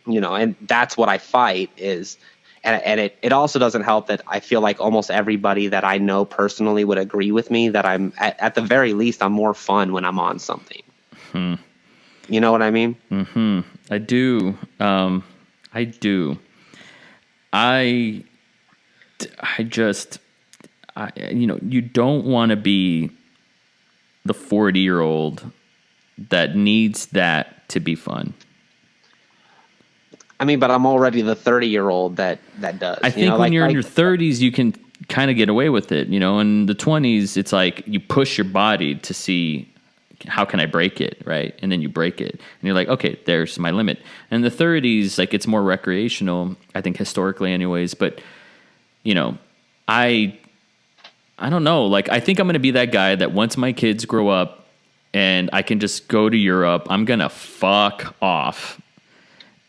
you know, and that's what I fight is, and it also doesn't help that I feel like almost everybody that I know personally would agree with me that I'm at the very least, I'm more fun when I'm on something. You know what I mean? Mm-hmm. I do. I do. You know, you don't want to be the 40-year-old that needs that to be fun. I mean, but I'm already the 30-year-old that does. I think when you're in your 30s, you can kind of get away with it. You know, in the 20s, it's like you push your body to see how can I break it, right? And then you break it, and you're like, okay, there's my limit. And in the 30s, like, it's more recreational, I think, historically, anyways. But, you know, I don't know. Like, I think I'm going to be that guy that once my kids grow up and I can just go to Europe, I'm going to fuck off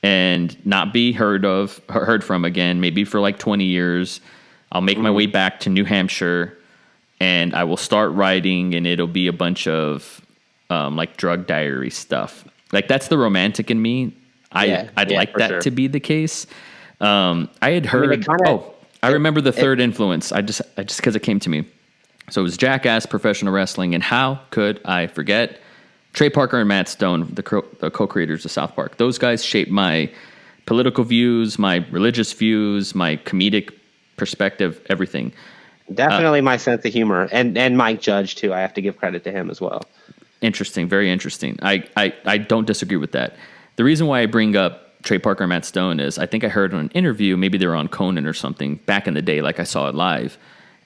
and not be heard from again, maybe for like 20 years. I'll make my way back to New Hampshire, and I will start writing, and it'll be a bunch of like drug diary stuff. Like, that's the romantic in me. I'd like that to be the case. I had heard. I remember the third influence. I just because it came to me. So it was Jackass, professional wrestling, and how could I forget Trey Parker and Matt Stone, the co-creators of South Park. Those guys shaped my political views, my religious views, my comedic perspective, everything. Definitely my sense of humor, and Mike Judge too. I have to give credit to him as well. Interesting, very interesting. I don't disagree with that. the reason why I bring up Trey Parker and Matt Stone is I think I heard on an interview, maybe they were on Conan or something back in the day, like I saw it live.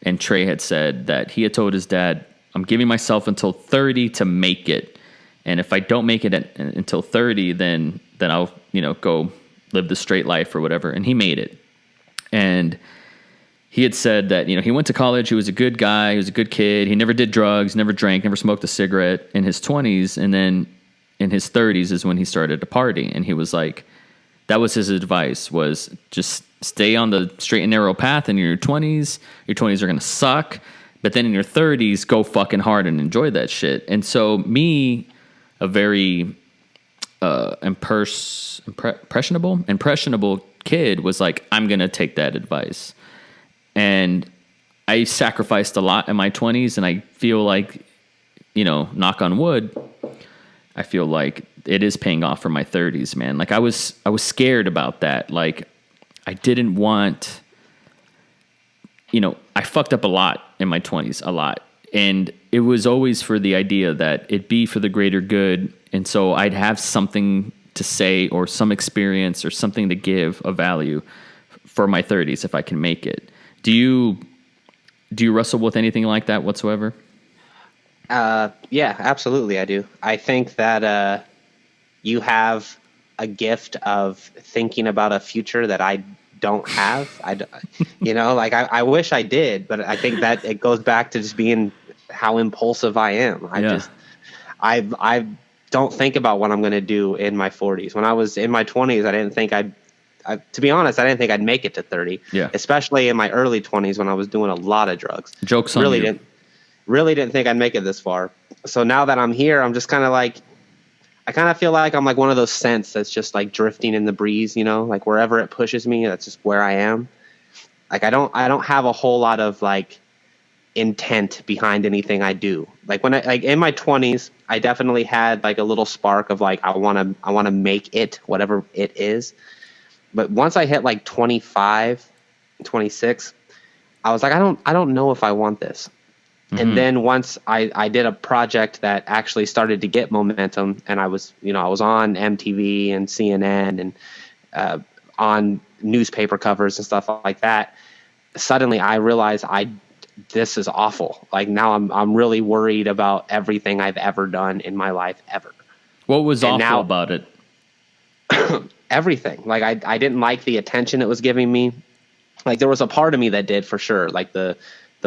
And Trey had said that he had told his dad, I'm giving myself until 30 to make it. And if I don't make it until 30, then I'll, go live the straight life or whatever. And he made it. And he had said that, he went to college. He was a good guy. He was a good kid. He never did drugs, never drank, never smoked a cigarette in his 20s. And then in his 30s is when he started to party. And he was like, that was his advice, was just stay on the straight and narrow path in your 20s. Your 20s are going to suck. But then in your 30s, go fucking hard and enjoy that shit. And so me, a very impressionable kid, was like, I'm going to take that advice. And I sacrificed a lot in my 20s, and I feel like, knock on wood, I feel like it is paying off for my 30s, man. Like I was scared about that. Like I didn't want, I fucked up a lot in my 20s, a lot. And it was always for the idea that it'd be for the greater good. And so I'd have something to say or some experience or something to give of value for my 30s if I can make it. Do you wrestle with anything like that whatsoever? Yeah, absolutely. I do. I think that, you have a gift of thinking about a future that I don't have. I wish I did, but I think that it goes back to just being how impulsive I am. I don't think about what I'm going to do in my 40s. When I was in my 20s, I didn't think to be honest, I didn't think I'd make it to 30. Yeah. Especially in my early 20s when I was doing a lot of drugs. Jokes on you. Really didn't think I'd make it this far. So now that I'm here, I'm just kind of like, I kind of feel like I'm like one of those scents that's just like drifting in the breeze, like wherever it pushes me, that's just where I am. Like I don't have a whole lot of like intent behind anything I do. Like when like in my 20s, I definitely had like a little spark of like I want to make it, whatever it is. But once I hit like 25, 26, I was like I don't know if I want this. Mm-hmm. And then once I did a project that actually started to get momentum, and I was on MTV and CNN and on newspaper covers and stuff like that. Suddenly I realized this is awful. Like now I'm really worried about everything I've ever done in my life ever. What was awful about it? Everything. Like I didn't like the attention it was giving me. Like there was a part of me that did, for sure. Like the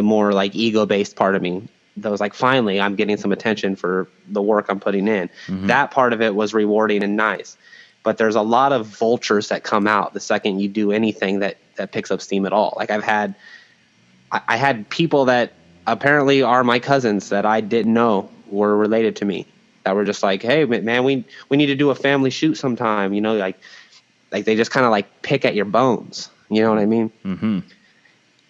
more like ego-based part of me that was like, finally, I'm getting some attention for the work I'm putting in. Mm-hmm. That part of it was rewarding and nice. But there's a lot of vultures that come out the second you do anything that picks up steam at all. Like I had people that apparently are my cousins that I didn't know were related to me that were just like, hey, man, we need to do a family shoot sometime. Like they just kind of like pick at your bones. You know what I mean? Mm-hmm.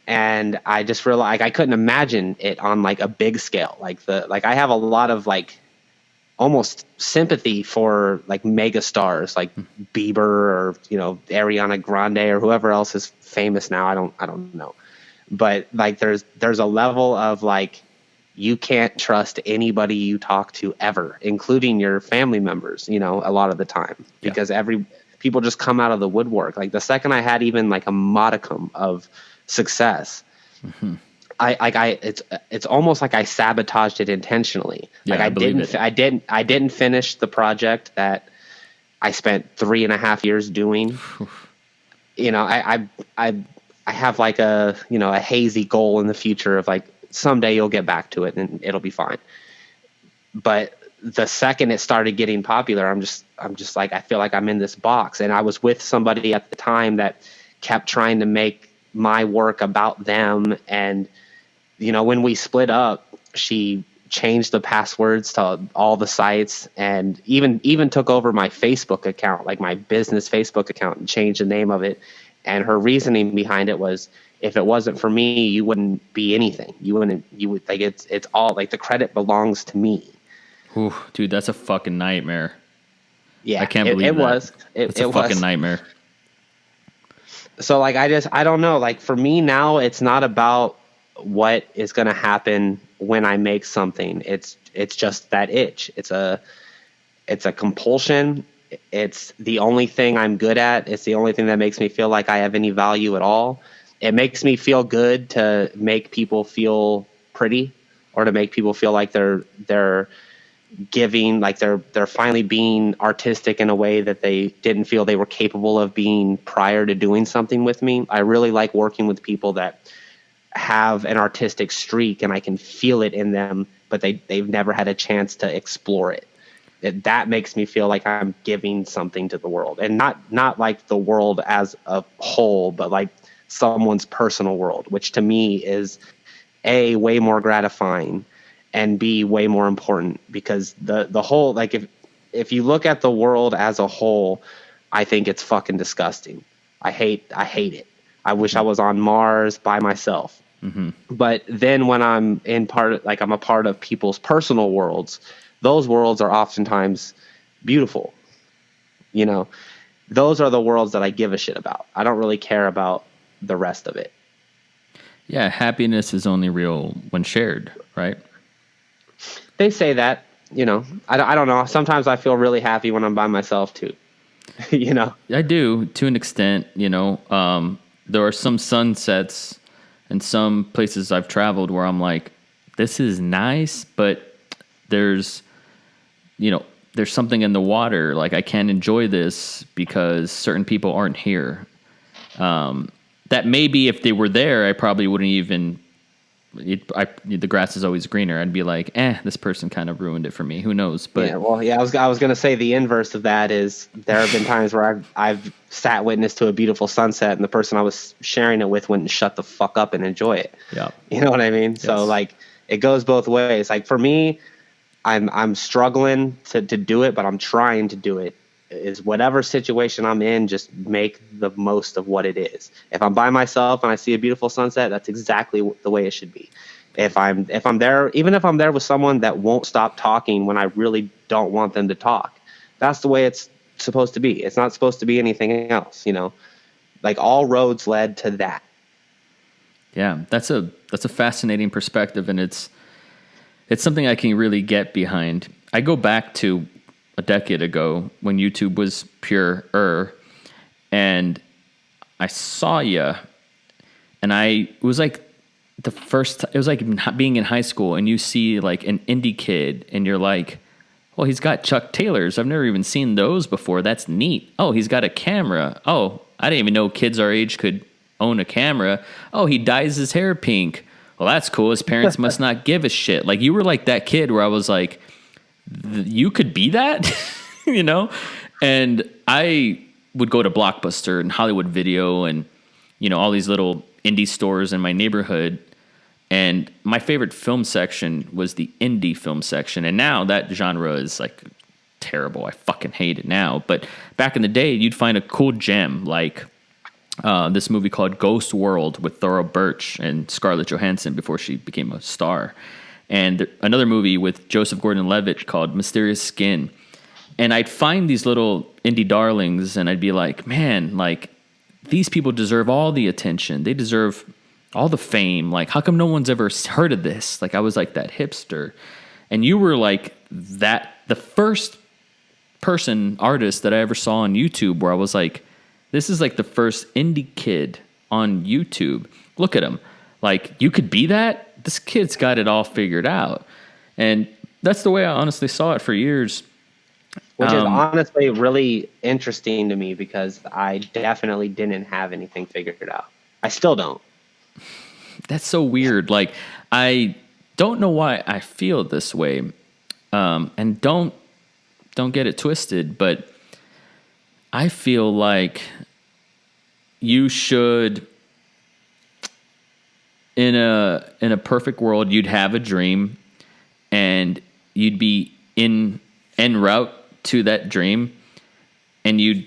And I just realized like I couldn't imagine it on like a big scale. Like I have a lot of like almost sympathy for like mega stars like Bieber or Ariana Grande or whoever else is famous now. I don't know. But like there's a level of like you can't trust anybody you talk to ever, including your family members, a lot of the time. Because people just come out of the woodwork. Like the second I had even like a modicum of success, mm-hmm. It's almost like I sabotaged it intentionally. Yeah, like I didn't finish the project that I spent 3.5 years doing. I have like a hazy goal in the future of like someday you'll get back to it and it'll be fine. But the second it started getting popular, I'm just like, I feel like I'm in this box. And I was with somebody at the time that kept trying to make my work about them. And, when we split up, she changed the passwords to all the sites and even took over my Facebook account, like my business Facebook account, and changed the name of it. And her reasoning behind it was, if it wasn't for me, you wouldn't be anything. You would like, it's all like the credit belongs to me. Ooh, dude, that's a fucking nightmare. Yeah, I can't believe it that. was. It's a fucking nightmare. So like, I don't know. Like for me now, it's not about what is going to happen when I make something. It's just that itch. It's a compulsion. It's the only thing I'm good at. It's the only thing that makes me feel like I have any value at all. It makes me feel good to make people feel pretty, or to make people feel like they're giving, like they're finally being artistic in a way that they didn't feel they were capable of being prior to doing something with me. I really like working with people that have an artistic streak and I can feel it in them, but they've never had a chance to explore it. That makes me feel like I'm giving something to the world, and not like the world as a whole, but like someone's personal world, which to me is A, way more gratifying, and B, way more important, because the whole, like if you look at the world as a whole, I think it's fucking disgusting. I hate it. I wish I was on Mars by myself. Mm-hmm. But then when I'm I'm a part of people's personal worlds, those worlds are oftentimes beautiful. You know, those are the worlds that I give a shit about. I don't really care about the rest of it. Yeah, happiness is only real when shared, right? They say that, you know. I don't know. Sometimes I feel really happy when I'm by myself too. You know? I do, to an extent, you know. There are some sunsets and some places I've traveled where I'm like, this is nice, but there's something in the water. Like, I can't enjoy this because certain people aren't here. That maybe if they were there, I probably wouldn't even... the grass is always greener. I'd be like, this person kind of ruined it for me. Who knows? But I was going to say the inverse of that is there have been times where I've sat witness to a beautiful sunset, and the person I was sharing it with wouldn't shut the fuck up and enjoy it. Yeah, you know what I mean? Yes. So like, it goes both ways. Like for me, I'm struggling to do it, but I'm trying to do it. Is whatever situation I'm in, just make the most of what it is. If I'm by myself and I see a beautiful sunset, that's exactly the way it should be. If I'm there, even if I'm there with someone that won't stop talking when I really don't want them to talk, that's the way it's supposed to be. It's not supposed to be anything else, you know. Like, all roads led to that. Yeah, that's a fascinating perspective, and it's something I can really get behind. I go back to a decade ago when YouTube was pure, and I saw you, and it was like being in high school, and you see like an indie kid, and you're like, well, he's got Chuck Taylors. I've never even seen those before. That's neat. Oh, he's got a camera. Oh, I didn't even know kids our age could own a camera. Oh, he dyes his hair pink. Well, that's cool. His parents must not give a shit. Like, you were like that kid where I was like, you could be that, you know? And I would go to Blockbuster and Hollywood Video and, you know, all these little indie stores in my neighborhood. And my favorite film section was the indie film section. And now that genre is like terrible. I fucking hate it now. But back in the day, you'd find a cool gem like this movie called Ghost World with Thora Birch and Scarlett Johansson before she became a star. And another movie with Joseph Gordon-Levitt called Mysterious Skin. And I'd find these little indie darlings, and I'd be like, man, like, these people deserve all the attention. They deserve all the fame. Like, how come no one's ever heard of this? Like, I was like that hipster. And you were like that, the first artist that I ever saw on YouTube where I was like, this is like the first indie kid on YouTube. Look at him. Like, you could be that? This kid's got it all figured out. And that's the way I honestly saw it for years. Which is honestly really interesting to me, because I definitely didn't have anything figured out. I still don't. That's so weird. Like, I don't know why I feel this way. And don't get it twisted, but I feel like you should... In a perfect world, you'd have a dream, and you'd be en route to that dream, and you'd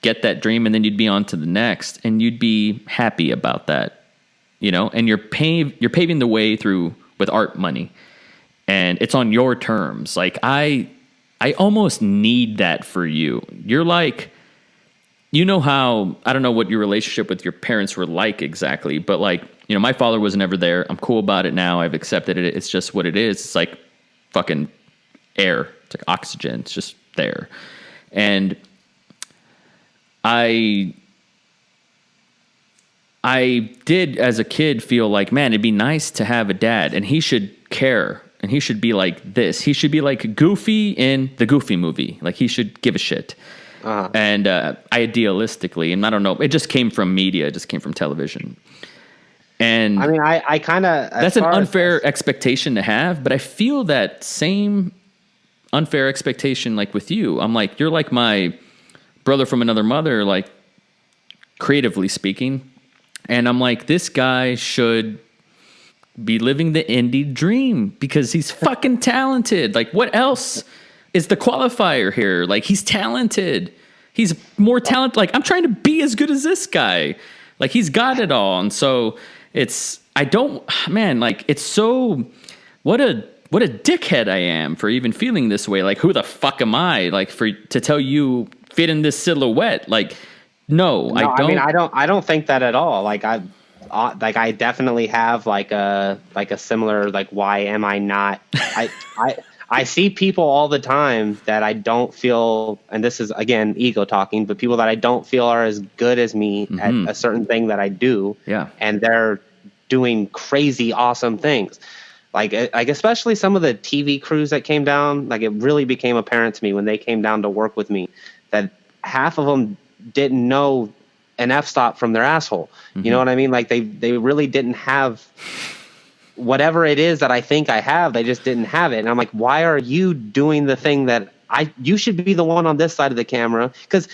get that dream, and then you'd be on to the next, and you'd be happy about that, you know. And you're paving the way through with art money, and it's on your terms. Like, I almost need that for you. You're like, you know how, I don't know what your relationship with your parents were like exactly, but like, you know, my father was never there. I'm cool about it now. I've accepted it. It's just what it is. It's like fucking air. It's like oxygen. It's just there. And I did as a kid feel like, man, it'd be nice to have a dad and he should care and he should be like this. He should be like Goofy in the Goofy movie. Like he should give a shit. And idealistically, and I don't know, it just came from media. It just came from television. And I mean, I kind of, that's an unfair expectation to have, but I feel that same unfair expectation, like with you. I'm like, you're like my brother from another mother, like creatively speaking. And I'm like, this guy should be living the indie dream because he's fucking talented. Like, what else is the qualifier here? Like, he's talented. He's more talented. Like, I'm trying to be as good as this guy. Like, he's got it all. And so it's, it's so, what a dickhead I am for even feeling this way. Like, who the fuck am I? Like, to tell you fit in this silhouette? Like, no, I don't. I mean, I don't think that at all. Like, I definitely have like a similar, like, why am I not? I see people all the time that I don't feel, and this is again ego talking, but people that I don't feel are as good as me at a certain thing that I do. Yeah, and they're doing crazy, awesome things. Like especially some of the TV crews that came down. Like, it really became apparent to me when they came down to work with me that half of them didn't know an f-stop from their asshole. You know what I mean? Like, they really didn't have whatever it is that I think I have. They just didn't have it. And I'm like, why are you doing the thing that you should be the one on this side of the camera? Because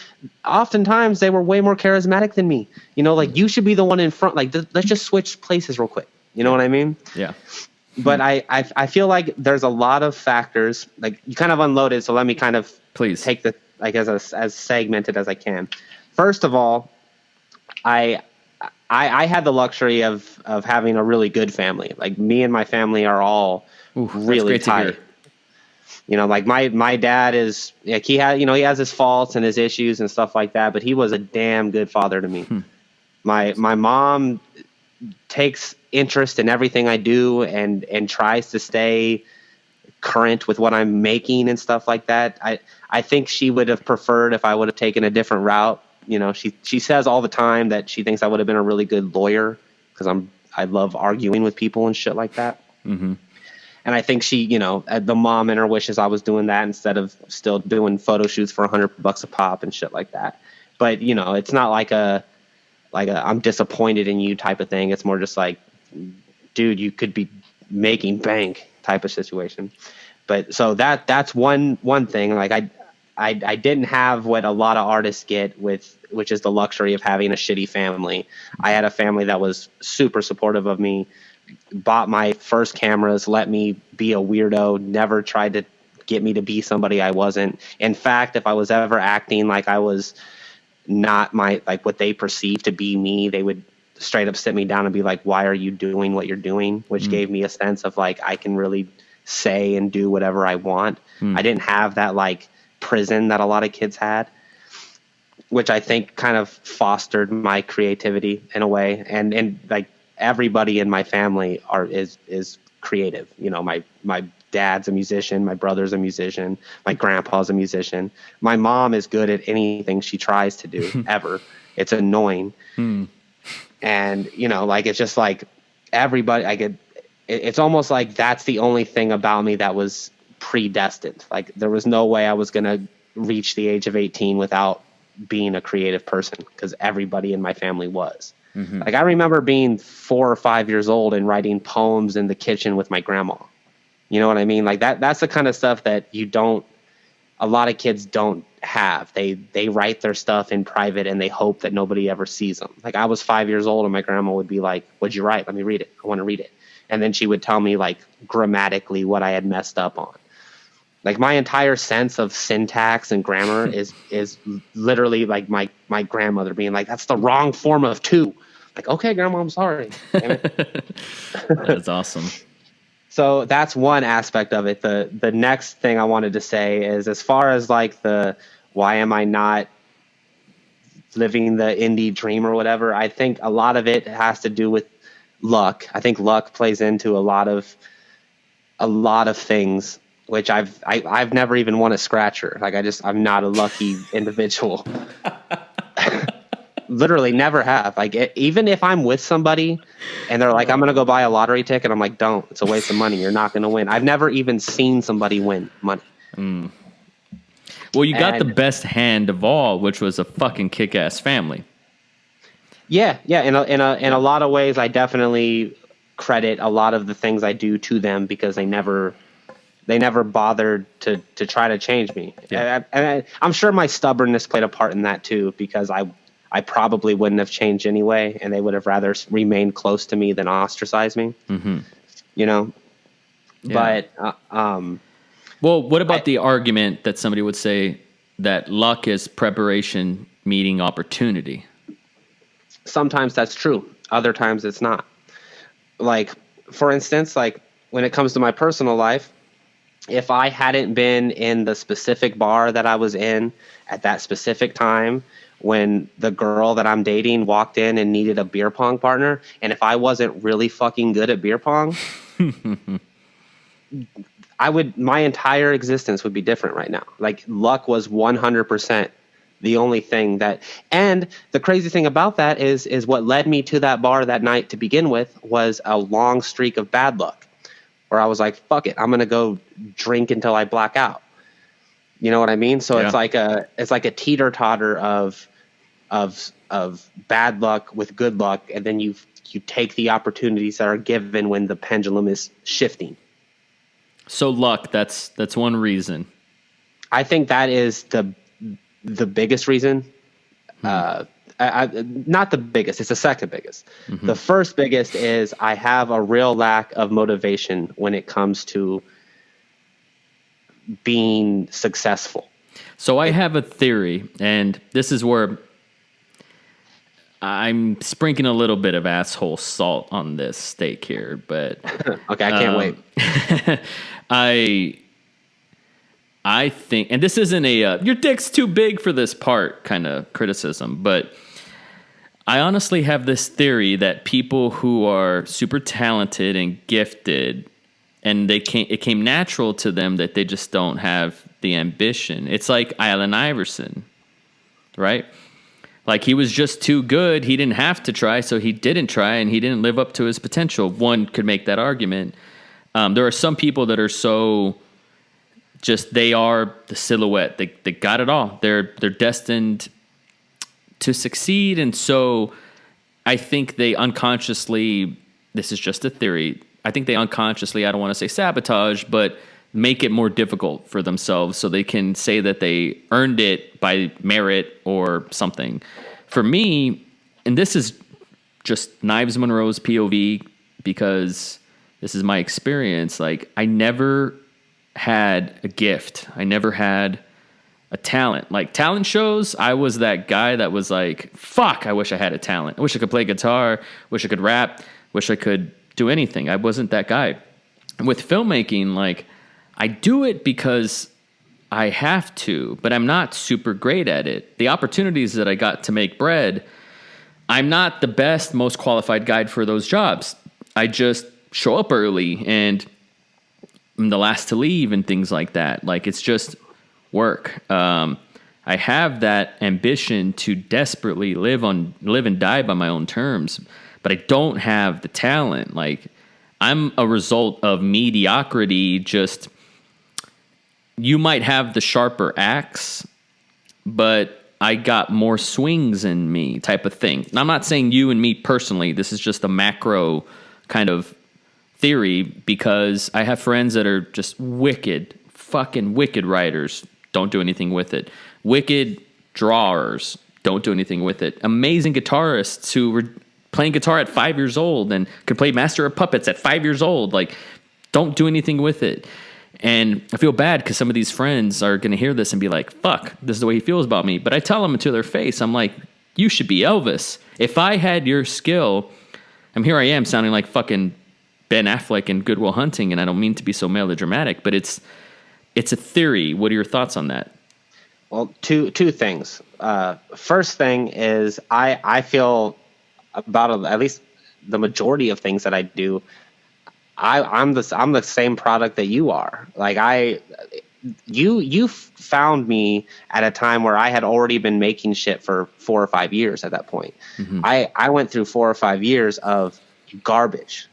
oftentimes they were way more charismatic than me. You know, like, you should be the one in front. Like, let's just switch places real quick. You know what I mean? Yeah. But I feel like there's a lot of factors. Like, you kind of unloaded, so let me kind of take the, like, as segmented as I can. First of all, I had the luxury of having a really good family. Like, me and my family are all really tight. You know, like my dad is, like, he has his faults and his issues and stuff like that, but he was a damn good father to me. My mom takes interest in everything I do and tries to stay current with what I'm making and stuff like that. I think she would have preferred if I would have taken a different route. You know, she says all the time that she thinks I would have been a really good lawyer because I love arguing with people and shit like that. And I think she, you know, the mom in her wishes I was doing that instead of still doing photo shoots for $100 a pop and shit like that. But, you know, it's not like a I'm disappointed in you type of thing. It's more just like, dude, you could be making bank type of situation. But so that's one thing. Like, I didn't have what a lot of artists get which is the luxury of having a shitty family. I had a family that was super supportive of me, bought my first cameras, let me be a weirdo, never tried to get me to be somebody I wasn't. In fact, if I was ever acting like I was not like what they perceived to be me, they would straight up sit me down and be like, why are you doing what you're doing? Which gave me a sense of, like, I can really say and do whatever I want. I didn't have that, like, prison that a lot of kids had, which I think kind of fostered my creativity in a way. And like, everybody in my family is creative. You know, my dad's a musician, my brother's a musician, my grandpa's a musician. My mom is good at anything she tries to do ever. It's annoying. And, you know, like, it's just like everybody, it's almost like that's the only thing about me that was predestined. Like, there was no way I was going to reach the age of 18 without being a creative person, because everybody in my family was. Like, I remember being 4 or 5 years old and writing poems in the kitchen with my grandma. You know what I mean? Like, that's the kind of stuff that a lot of kids don't have. They write their stuff in private and they hope that nobody ever sees them. Like, I was 5 years old and my grandma would be like, what'd you write? Let me read it. I want to read it. And then she would tell me, like, grammatically what I had messed up on. Like, my entire sense of syntax and grammar is literally like my grandmother being like, that's the wrong form of to. Like, okay, grandma, I'm sorry. Damn it. That's awesome. So that's one aspect of it. The next thing I wanted to say is, as far as, like, the why am I not living the indie dream or whatever, I think a lot of it has to do with luck. I think luck plays into a lot of things. which I've never even won a scratcher. Like I'm not a lucky individual. Literally never have. Like even if I'm with somebody and they're like, I'm going to go buy a lottery ticket. I'm like, don't, it's a waste of money. You're not going to win. I've never even seen somebody win money. Well, you got the best hand of all, which was a fucking kick-ass family. Yeah. In a lot of ways, I definitely credit a lot of the things I do to them because they never bothered to try to change me. Yeah. And I'm sure my stubbornness played a part in that too, because I probably wouldn't have changed anyway, and they would have rather remained close to me than ostracize me. Mm-hmm. You know, yeah. But well, what about the argument that somebody would say that luck is preparation meeting opportunity? Sometimes that's true. Other times it's not. Like, for instance, like when it comes to my personal life, if I hadn't been in the specific bar that I was in at that specific time when the girl that I'm dating walked in and needed a beer pong partner, and if I wasn't really fucking good at beer pong, my entire existence would be different right now. Like, luck was 100% the only thing and the crazy thing about that is what led me to that bar that night to begin with was a long streak of bad luck where I was like, fuck it, I'm going to go drink until I black out. You know what I mean? So it's like a teeter-totter of bad luck with good luck, and then you take the opportunities that are given when the pendulum is shifting. So luck, that's one reason. I think that is the biggest reason. Not the biggest, it's the second biggest. Mm-hmm. The first biggest is I have a real lack of motivation when it comes to being successful. So I have a theory, and this is where I'm sprinkling a little bit of asshole salt on this steak here, but okay, I can't wait. I think, and this isn't a your dick's too big for this part kind of criticism, but I honestly have this theory that people who are super talented and gifted, and it came natural to them, that they just don't have the ambition. It's like Allen Iverson, right? Like, he was just too good. He didn't have to try, so he didn't try, and he didn't live up to his potential. One could make that argument. There are some people that are so just, they are the silhouette. They got it all. They're destined to succeed, and so I think they unconsciously, this is just a theory, I think they unconsciously, I don't want to say sabotage, but make it more difficult for themselves so they can say that they earned it by merit or something. For me, and this is just Knives Monroe's POV because this is my experience, like, I never had a gift. I never had a talent. Like, talent shows, I was that guy that was like, fuck, I wish I had a talent. I wish I could play guitar, wish I could rap, wish I could do anything. I wasn't that guy. And with filmmaking, like, I do it because I have to, but I'm not super great at it. The opportunities that I got to make bread, I'm not the best, most qualified guide for those jobs. I just show up early and I'm the last to leave and things like that. Like, it's just work. I have that ambition to desperately live and die by my own terms, but I don't have the talent. Like, I'm a result of mediocrity. Just, you might have the sharper axe, but I got more swings in me, type of thing. And I'm not saying you and me personally. This is just a macro kind of theory, because I have friends that are just fucking wicked writers, don't do anything with it. Wicked drawers, don't do anything with it. Amazing guitarists who were playing guitar at 5 years old and could play Master of Puppets at 5 years old. Like, don't do anything with it. And I feel bad because some of these friends are going to hear this and be like, fuck, this is the way he feels about me. But I tell them to their face, I'm like, you should be Elvis. If I had your skill, and here I am sounding like fucking Ben Affleck in Good Will Hunting, and I don't mean to be so melodramatic, but it's a theory. What are your thoughts on that? Well, two things. First thing is I feel about at least the majority of things that I do, I'm the same product that you are. Like you found me at a time where I had already been making shit for 4 or 5 years at that point. Mm-hmm. I went through 4 or 5 years of garbage,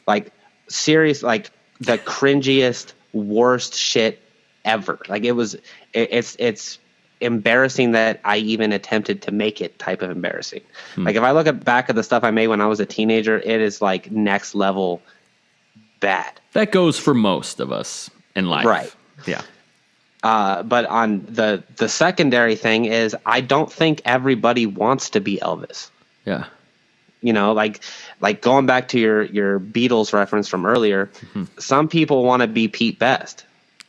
like serious, like the cringiest, worst shit ever. Like it's embarrassing that I even attempted to make it type of embarrassing. Like if I look back at the stuff I made when I was a teenager, it is like next level bad. That goes for most of us in life. Right. Yeah. But on the secondary thing is, I don't think everybody wants to be Elvis. Yeah. You know, like going back to your Beatles reference from earlier, some people want to be Pete Best.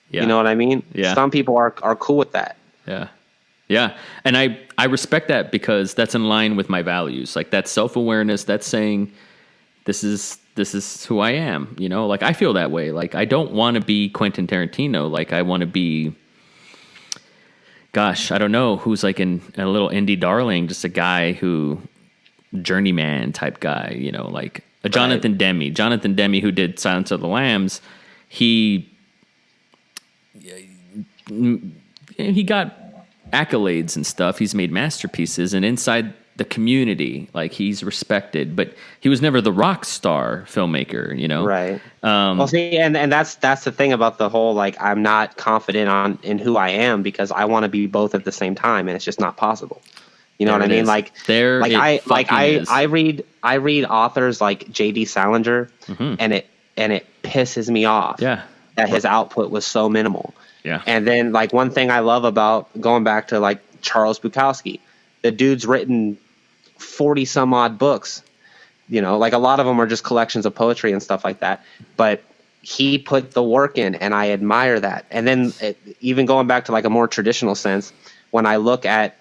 Yeah. You know what I mean? Yeah. Some people are cool with that. Yeah. Yeah. And I respect that because that's in line with my values. Like that self-awareness, that's saying this is who I am, you know? Like I feel that way. Like I don't want to be Quentin Tarantino. Like I want to be, gosh, I don't know, who's like in a little indie darling, just a guy who journeyman type guy, you know, like a Jonathan Demme. Jonathan Demme, who did Silence of the Lambs, he got accolades and stuff. He's made masterpieces, and inside the community, like he's respected, but he was never the rock star filmmaker, you know? Right. Well, see, and that's the thing about the whole, like, I'm not confident in who I am because I want to be both at the same time, and it's just not possible. You know what I mean? Like, I read authors like J.D. Salinger, and it pisses me off. Yeah. That his output was so minimal. Yeah. And then, like, one thing I love about going back to like Charles Bukowski, the dude's written 40 some odd books. You know, like a lot of them are just collections of poetry and stuff like that. But he put the work in, and I admire that. And then even going back to like a more traditional sense, when I look at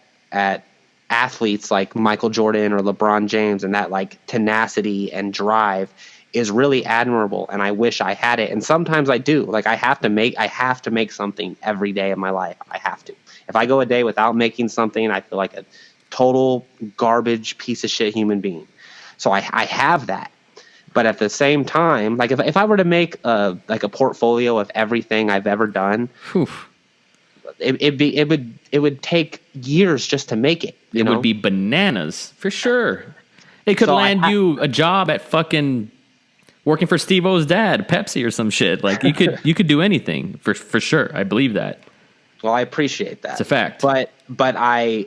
athletes like Michael Jordan or LeBron James, and that like tenacity and drive is really admirable, and I wish I had it. And sometimes I do. Like I have to make something every day of my life. I have to. If I go a day without making something, I feel like a total garbage piece of shit human being. So I have that. But at the same time, like if I were to make a portfolio of everything I've ever done, it would take years just to make it. It would be bananas for sure. It could land you a job at fucking working for Steve-O's dad, Pepsi or some shit. Like you could do anything for sure. I believe that. Well, I appreciate that. It's a fact. But I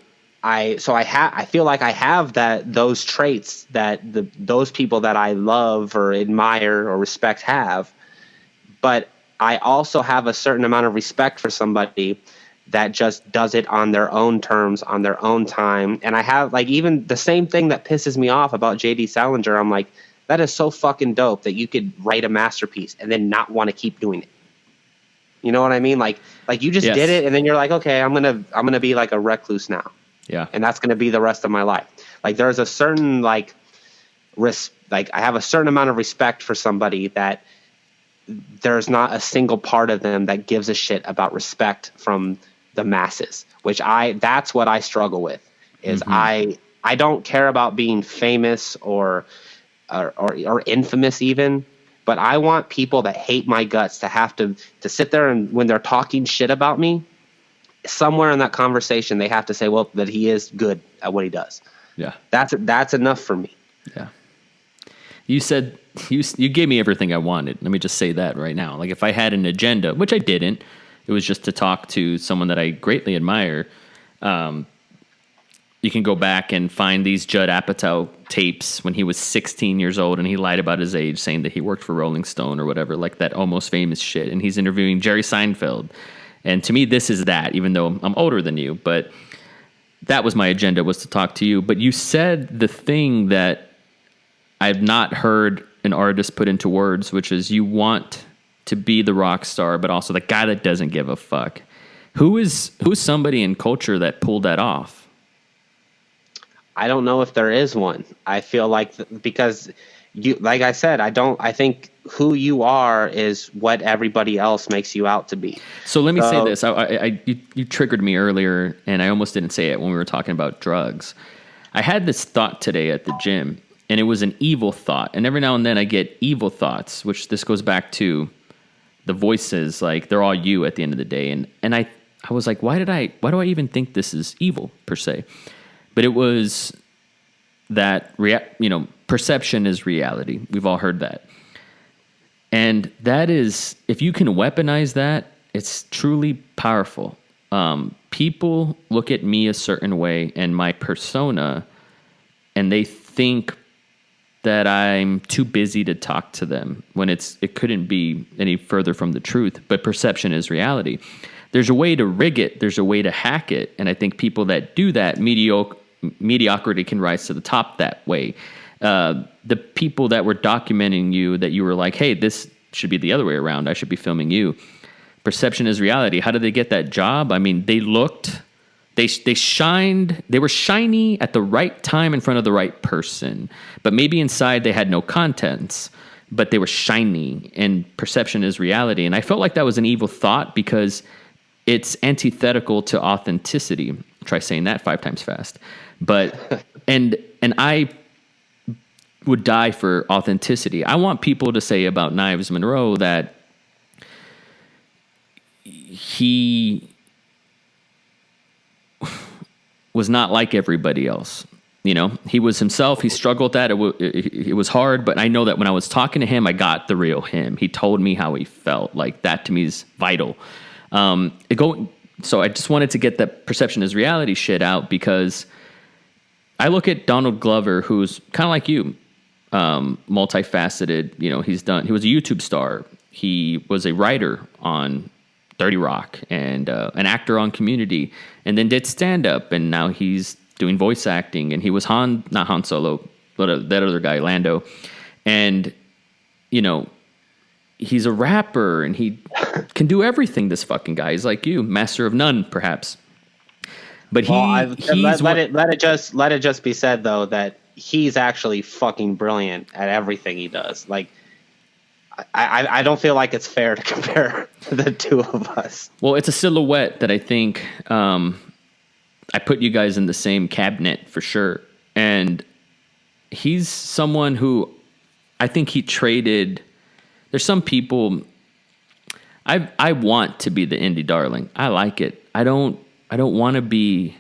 feel like I have those traits that those people that I love or admire or respect have. But I also have a certain amount of respect for somebody that just does it on their own terms, on their own time. And I have, like, even the same thing that pisses me off about J.D. Salinger. I'm like, that is so fucking dope that you could write a masterpiece and then not want to keep doing it. You know what I mean? Like you just did it, and then you're like, okay, I'm gonna be like a recluse now. Yeah. And that's gonna be the rest of my life. Like there's a certain I have a certain amount of respect for somebody that there's not a single part of them that gives a shit about respect from the masses, that's what I struggle with. Is I don't care about being famous or infamous even, but I want people that hate my guts to have to sit there, and when they're talking shit about me, somewhere in that conversation they have to say, well, that he is good at what he does. Yeah. That's enough for me. Yeah. You said you gave me everything I wanted. Let me just say that right now. Like if I had an agenda, which I didn't, it was just to talk to someone that I greatly admire. You can go back and find these Judd Apatow tapes when he was 16 years old, and he lied about his age, saying that he worked for Rolling Stone or whatever, like that Almost Famous shit. And he's interviewing Jerry Seinfeld. And to me, this is that, even though I'm older than you. But that was my agenda, was to talk to you. But you said the thing that I've not heard an artist put into words, which is you want to be the rock star, but also the guy that doesn't give a fuck. Who's somebody in culture that pulled that off? I don't know if there is one. I feel like because you, like I said, I think who you are is what everybody else makes you out to be. So let me say this. You triggered me earlier, and I almost didn't say it when we were talking about drugs. I had this thought today at the gym. and it was an evil thought. And every now and then I get evil thoughts, which this goes back to the voices, like they're all you at the end of the day. And I was like, why do I even think this is evil per se? But it was that, perception is reality. We've all heard that. And that is, if you can weaponize that, it's truly powerful. People look at me a certain way and my persona, and they think that I'm too busy to talk to them when it couldn't be any further from the truth. But perception is reality. There's a way to rig it. There's a way to hack it. And I think people that do that, mediocrity can rise to the top that way. The people that were documenting you, that you were like, hey, this should be the other way around. I should be filming you. Perception is reality. How did they get that job? I mean, they shined. They were shiny at the right time in front of the right person. But maybe inside they had no contents, but they were shiny. And perception is reality. And I felt like that was an evil thought because it's antithetical to authenticity. Try saying that 5 times fast. But and I would die for authenticity. I want people to say about Knives Monroe that he was not like everybody else. He was himself. He struggled with that. It was hard, but I know that when I was talking to him, I got the real him. He told me how he felt. Like, that to me is vital. So I just wanted to get that perception is reality shit out, because I look at Donald Glover, who's kind of like you, multifaceted. He was a YouTube star. He was a writer on 30 Rock and an actor on Community, and then did stand-up, and now he's doing voice acting, and he was not Han Solo, but that other guy, Lando. And, he's a rapper, and he can do everything, this fucking guy. He's like you, master of none, perhaps. But let it just be said, though, that he's actually fucking brilliant at everything he does. Like, I don't feel like it's fair to compare the two of us. Well, it's a silhouette that I think I put you guys in the same cabinet for sure. And he's someone who I think he traded. There's some people. I want to be the indie darling. I like it. I don't want to be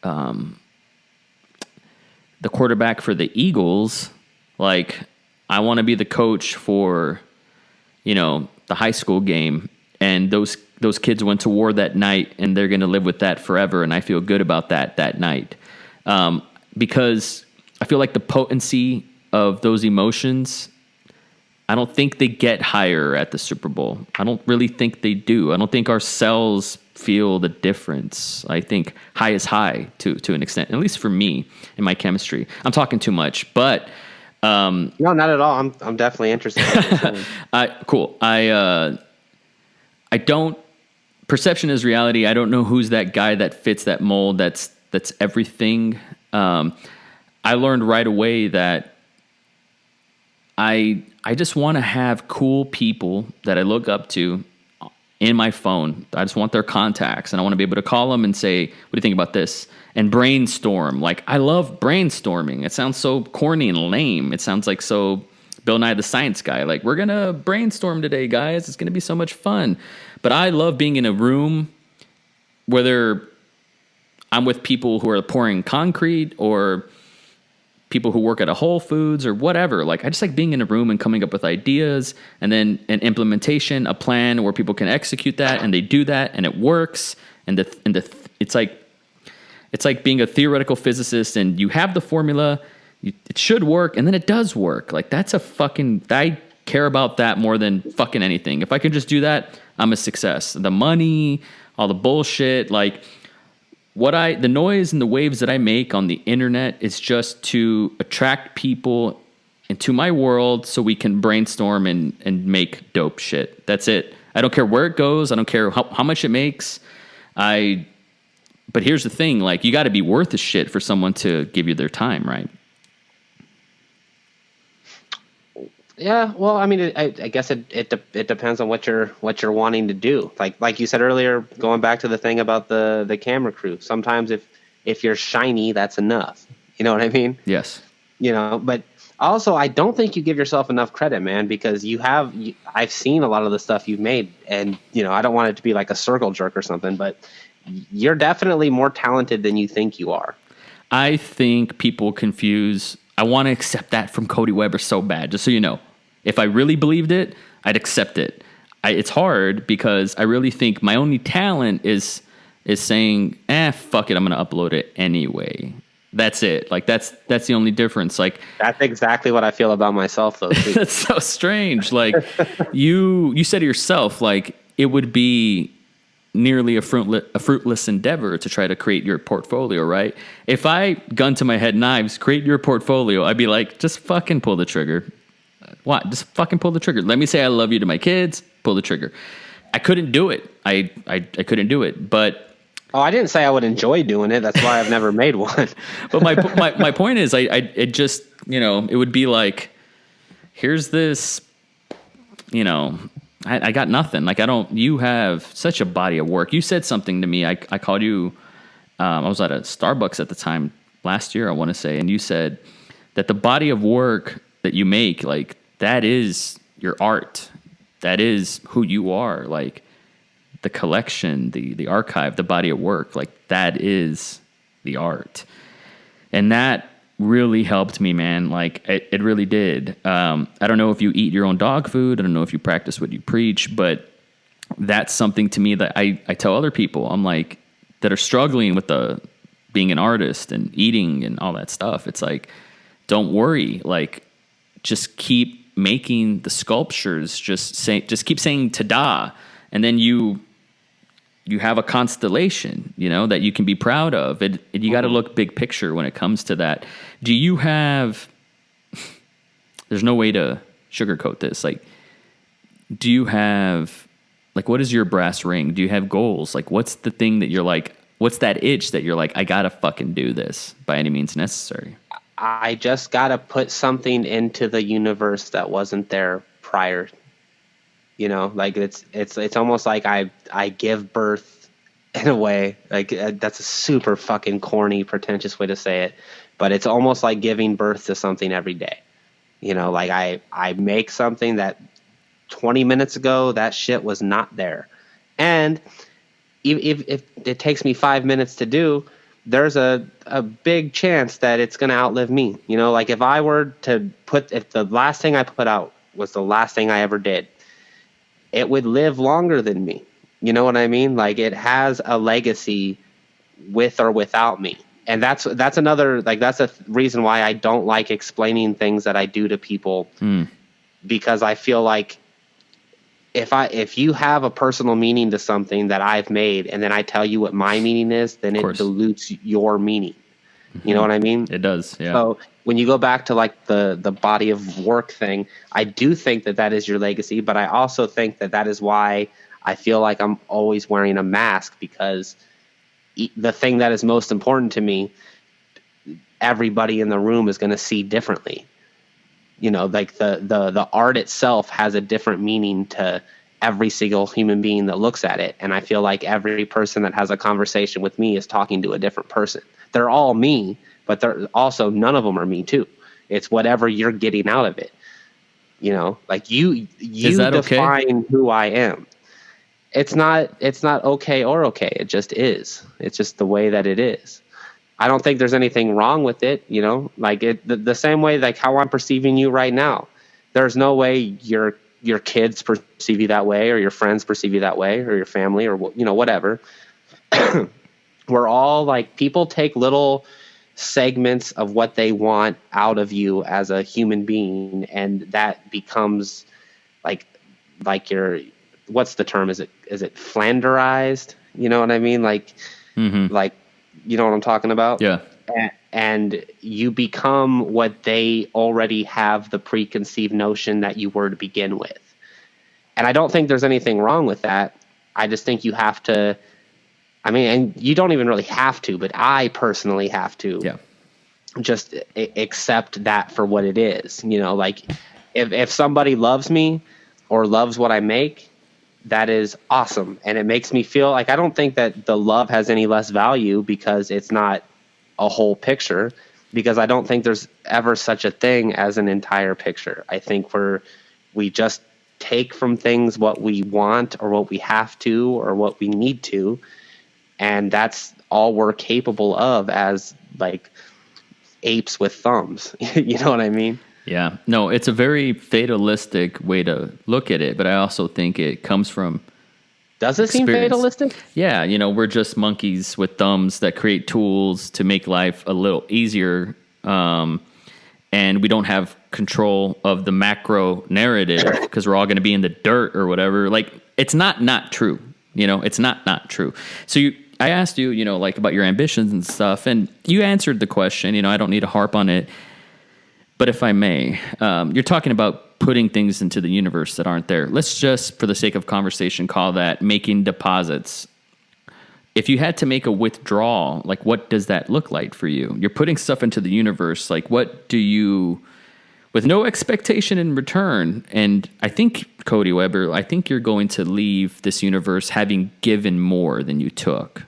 the quarterback for the Eagles. Like, I want to be the coach for, the high school game, and those kids went to war that night, and they're going to live with that forever, and I feel good about that night, because I feel like the potency of those emotions, I don't think they get higher at the Super Bowl. I don't really think they do. I don't think our cells feel the difference. I think high is high to an extent, at least for me in my chemistry. I'm talking too much, but no, not at all. I'm definitely interested. Cool. I don't. Perception is reality. I don't know who's that guy that fits that mold. That's everything. I learned right away that I just want to have cool people that I look up to in my phone. I just want their contacts, and I want to be able to call them and say, "What do you think about this?" And brainstorm. Like, I love brainstorming. It sounds so corny and lame. It sounds like so Bill Nye the Science Guy. Like, we're going to brainstorm today, guys. It's going to be so much fun. But I love being in a room, whether I'm with people who are pouring concrete or people who work at a Whole Foods or whatever. Like, I just like being in a room and coming up with ideas, and then an implementation, a plan where people can execute that, and they do that, and it works. And it's like being a theoretical physicist, and you have the formula, it should work, and then it does work. Like, I care about that more than fucking anything. If I can just do that, I'm a success. The money, all the bullshit, like, the noise and the waves that I make on the internet is just to attract people into my world so we can brainstorm and make dope shit. That's it. I don't care where it goes. I don't care how much it makes. But here's the thing, like, you got to be worth a shit for someone to give you their time, right? Yeah, well, I mean, I guess it depends on what you're wanting to do. Like you said earlier, going back to the thing about the camera crew. Sometimes if you're shiny, that's enough. You know what I mean? Yes. But also I don't think you give yourself enough credit, man, because I've seen a lot of the stuff you've made, and I don't want it to be like a circle jerk or something, but you're definitely more talented than you think you are. I think people confuse. I want to accept that from Cody Weber so bad. Just so you know, if I really believed it, I'd accept it. It's hard because I really think my only talent is saying, fuck it, I'm going to upload it anyway. That's it. Like that's the only difference. Like that's exactly what I feel about myself, though. Too. That's so strange. Like you said to yourself, like it would be nearly a fruitless endeavor to try to create your portfolio, right? If I gun to my head, Knives, create your portfolio, I'd be like, just fucking pull the trigger. What? Just fucking pull the trigger. Let me say I love you to my kids, pull the trigger. I couldn't do it. I couldn't do it. But I didn't say I would enjoy doing it. That's why I've never made one. But my point is, it just, it would be like, here's this, I got nothing. Like you have such a body of work. You said something to me. I called you, I was at a Starbucks at the time last year, I want to say. And you said that the body of work that you make, like that is your art. That is who you are. Like the collection, the archive, the body of work, like that is the art. And that really helped me, man. Like it really did. I don't know if you eat your own dog food. I don't know if you practice what you preach, but that's something to me that I tell other people. I'm like, that are struggling with being an artist and eating and all that stuff. It's like, don't worry. Like, just keep making the sculptures. Just keep saying "ta-da," and then you have a constellation, that you can be proud of. You got to look big picture when it comes to that. Do you have? There's no way to sugarcoat this. Like, do you have? Like, what is your brass ring? Do you have goals? Like, what's the thing that you're like? What's that itch that you're like? I gotta fucking do this by any means necessary. I just gotta put something into the universe that wasn't there prior. Like it's almost like I give birth in a way. Like that's a super fucking corny, pretentious way to say it, but it's almost like giving birth to something every day. Like I make something that 20 minutes ago that shit was not there, and if it takes me 5 minutes to do, there's a big chance that it's going to outlive me. Like if I were to if the last thing I put out was the last thing I ever did, it would live longer than me. You know what I mean? Like it has a legacy with or without me. And that's another, like, that's a reason why I don't like explaining things that I do to people, because I feel like if you have a personal meaning to something that I've made and then I tell you what my meaning is, then it dilutes your meaning. Mm-hmm. You know what I mean? It does. Yeah. So when you go back to like the body of work thing, I do think that is your legacy, but I also think that is why I feel like I'm always wearing a mask, because the thing that is most important to me, everybody in the room is going to see differently. Like the art itself has a different meaning to every single human being that looks at it. And I feel like every person that has a conversation with me is talking to a different person. They're all me, but they're also, none of them are me too. It's whatever you're getting out of it. Like you define who I am. It's not okay or okay. It just is. It's just the way that it is. I don't think there's anything wrong with it, like the same way, like how I'm perceiving you right now. There's no way your kids perceive you that way, or your friends perceive you that way, or your family, or whatever. We're all like, people take little segments of what they want out of you as a human being, and that becomes like your, what's the term? Is it flanderized? You know what I mean? Like, like, you know what I'm talking about? Yeah. And you become what they already have the preconceived notion that you were to begin with. And I don't think there's anything wrong with that. I just think you have to, and you don't even really have to, but I personally have to just accept that for what it is. Like if somebody loves me or loves what I make, that is awesome. And it makes me feel like, I don't think that the love has any less value because it's not a whole picture. because I don't think there's ever such a thing as an entire picture. I think we just take from things what we want or what we have to or what we need to, and that's all we're capable of as like apes with thumbs. You know what I mean? Yeah. No, it's a very fatalistic way to look at it, but I also think it comes from Does it seem experience. fatalistic? Yeah, we're just monkeys with thumbs that create tools to make life a little easier, and we don't have control of the macro narrative because we're all going to be in the dirt or whatever. Like, it's not true. It's not true. So I asked you, like about your ambitions and stuff, and you answered the question. I don't need to harp on it. But if I may, you're talking about putting things into the universe that aren't there. Let's just, for the sake of conversation, call that making deposits. If you had to make a withdrawal, like what does that look like for you? You're putting stuff into the universe. Like what do you, with no expectation in return? And I think, Cody Weber, I think you're going to leave this universe having given more than you took.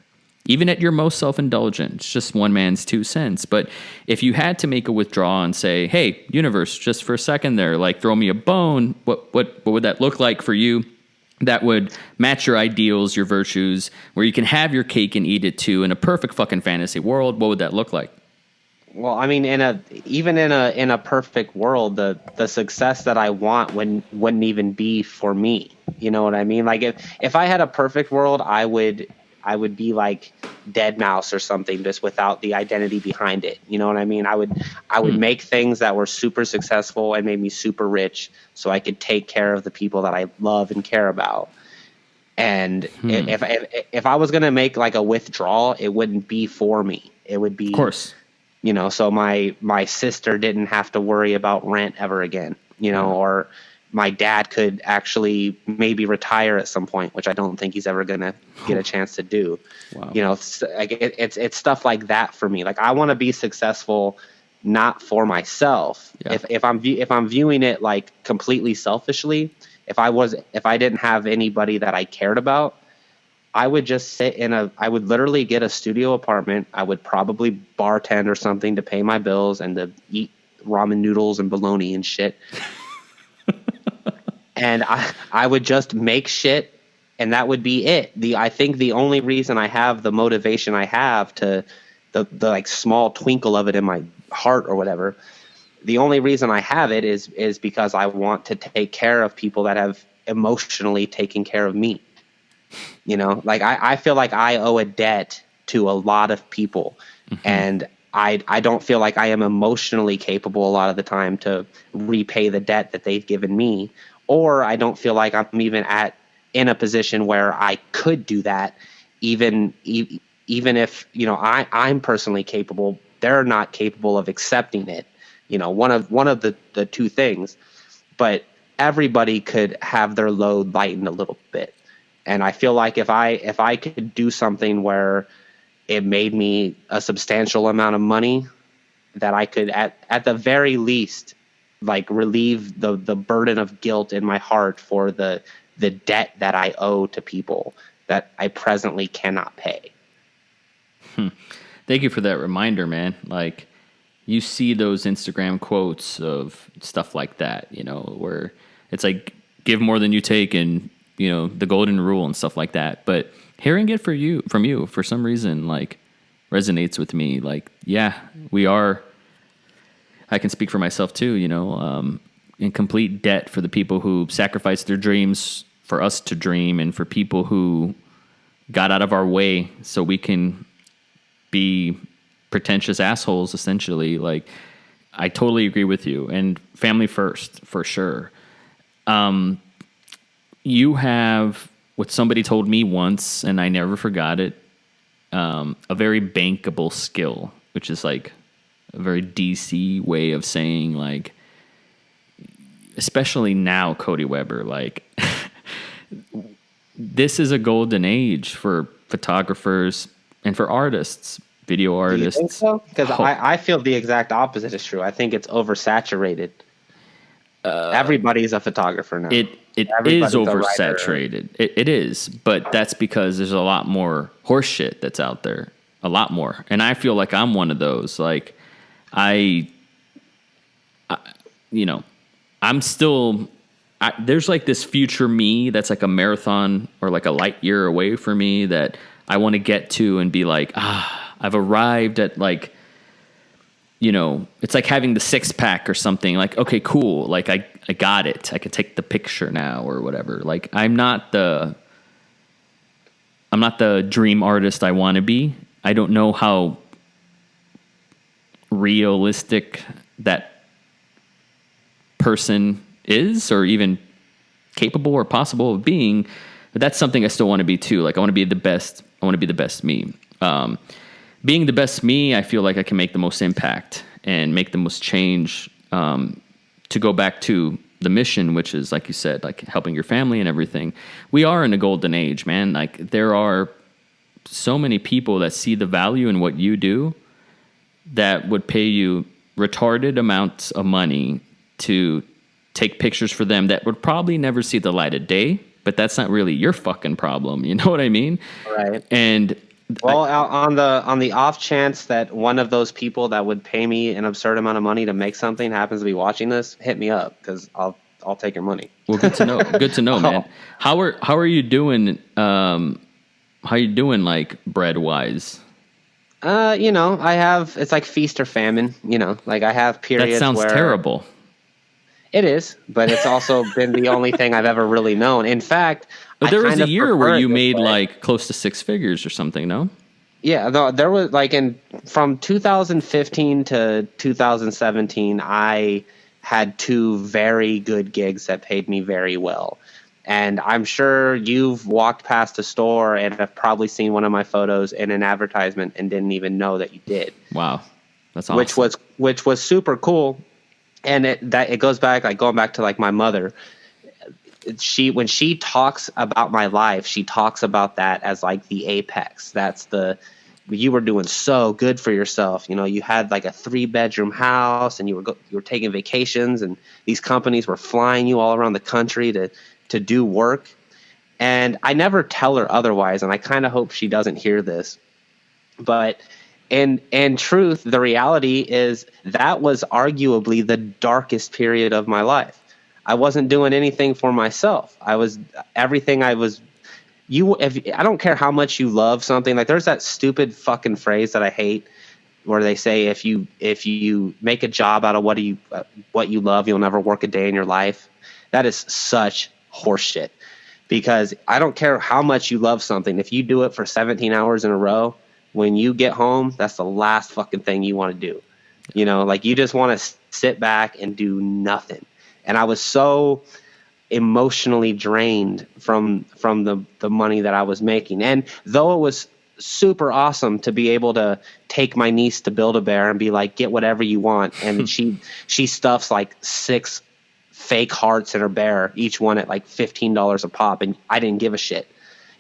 Even at your most self-indulgent, it's just one man's 2 cents. But if you had to make a withdrawal and say, hey, universe, just for a second there, like throw me a bone, what would that look like for you? That would match your ideals, your virtues, where you can have your cake and eat it too in a perfect fucking fantasy world. What would that look like? Well, I mean, even in a perfect world, the success that I want wouldn't even be for me. You know what I mean? Like if I had a perfect world, I would be like Dead Mouse or something, just without the identity behind it. You know what I mean? I would make things that were super successful and made me super rich, so I could take care of the people that I love and care about. And if I was gonna make like a withdrawal, it wouldn't be for me. It would be, of course, so my sister didn't have to worry about rent ever again. Or my dad could actually maybe retire at some point, which I don't think he's ever going to get a chance to do. Wow. It's stuff like that for me. Like I want to be successful, not for myself. Yeah. If I'm viewing it like completely selfishly, if I didn't have anybody that I cared about, I would just I would literally get a studio apartment. I would probably bartend or something to pay my bills and to eat ramen noodles and bologna and shit. And I would just make shit, and that would be it. I think the only reason I have the motivation I have to the like small twinkle of it in my heart or whatever, the only reason I have it is because I want to take care of people that have emotionally taken care of me. Like I feel like I owe a debt to a lot of people, and I don't feel like I am emotionally capable a lot of the time to repay the debt that they've given me. Or I don't feel like I'm even in a position where I could do that, even if I'm personally capable. They're not capable of accepting it. One of the two things. But everybody could have their load lightened a little bit, and I feel like if I could do something where it made me a substantial amount of money, that I could at the very least, like, relieve the burden of guilt in my heart for the debt that I owe to people that I presently cannot pay. Thank you for that reminder, man. Like, you see those Instagram quotes of stuff like that, where it's like, give more than you take, and, the golden rule and stuff like that. But hearing it from you, for some reason, like, resonates with me. Like, yeah, we are, I can speak for myself too, in complete debt for the people who sacrificed their dreams for us to dream, and for people who got out of our way so we can be pretentious assholes, essentially. Like, I totally agree with you. And family first, for sure. You have what somebody told me once, and I never forgot it, a very bankable skill, which is like a very DC way of saying, like, especially now, Cody Weber, like, this is a golden age for photographers and for artists, video artists. Do you think so? Because I feel the exact opposite is true. I think it's oversaturated. Everybody's a photographer now. It is oversaturated. It is, but that's because there's a lot more horse shit that's out there. A lot more. And I feel like I'm one of those. Like, I you know, I'm still, there's like this future me that's like a marathon or like a light year away for me that I want to get to and be like, I've arrived at like, it's like having the 6-pack or something. Like, okay, cool. Like I got it. I can take the picture now or whatever. Like I'm not the dream artist I want to be. I don't know how realistic that person is or even capable or possible of being, but that's something I still want to be too. Like I want to be the best. I want to be the best me. Being the best me, I feel like I can make the most impact and make the most change. To go back to the mission, which is like you said, like helping your family and everything. We are in a golden age, man. Like there are so many people that see the value in what you do that would pay you retarded amounts of money to take pictures for them that would probably never see the light of day, but that's not really your fucking problem. You know what I mean? Right. And well, on the off chance that one of those people that would pay me an absurd amount of money to make something happens to be watching this, hit me up because I'll take your money. Well, good to know. Good to know, man. How are you doing? How you doing, like bread wise? I have, it's like feast or famine. Like I have periods. That sounds where terrible. It is, but it's also been the only thing I've ever really known. In fact, but there was a year where you made like close to 6 figures or something, no? Yeah, no, there was like from 2015 to 2017, I had 2 very good gigs that paid me very well. And I'm sure you've walked past a store and have probably seen one of my photos in an advertisement and didn't even know that you did. Wow. That's awesome. Which was super cool. And it goes back, like going back to like my mother. When she talks about my life, she talks about that as like the apex. That's you were doing so good for yourself. You had like a 3-bedroom house and you were taking vacations and these companies were flying you all around the country to do work. And I never tell her otherwise. And I kind of hope she doesn't hear this, but in truth, the reality is that was arguably the darkest period of my life. I wasn't doing anything for myself. I don't care how much you love something. Like there's that stupid fucking phrase that I hate where they say, if you make a job out of what you love, you'll never work a day in your life. That is such horseshit, because I don't care how much you love something. If you do it for 17 hours in a row, when you get home, that's the last fucking thing you want to do. Like you just want to sit back and do nothing. And I was so emotionally drained from the money that I was making. And though it was super awesome to be able to take my niece to Build-A-Bear and be like, get whatever you want. And she stuffs like 6 fake hearts in her bear, each one at like $15 a pop. And I didn't give a shit.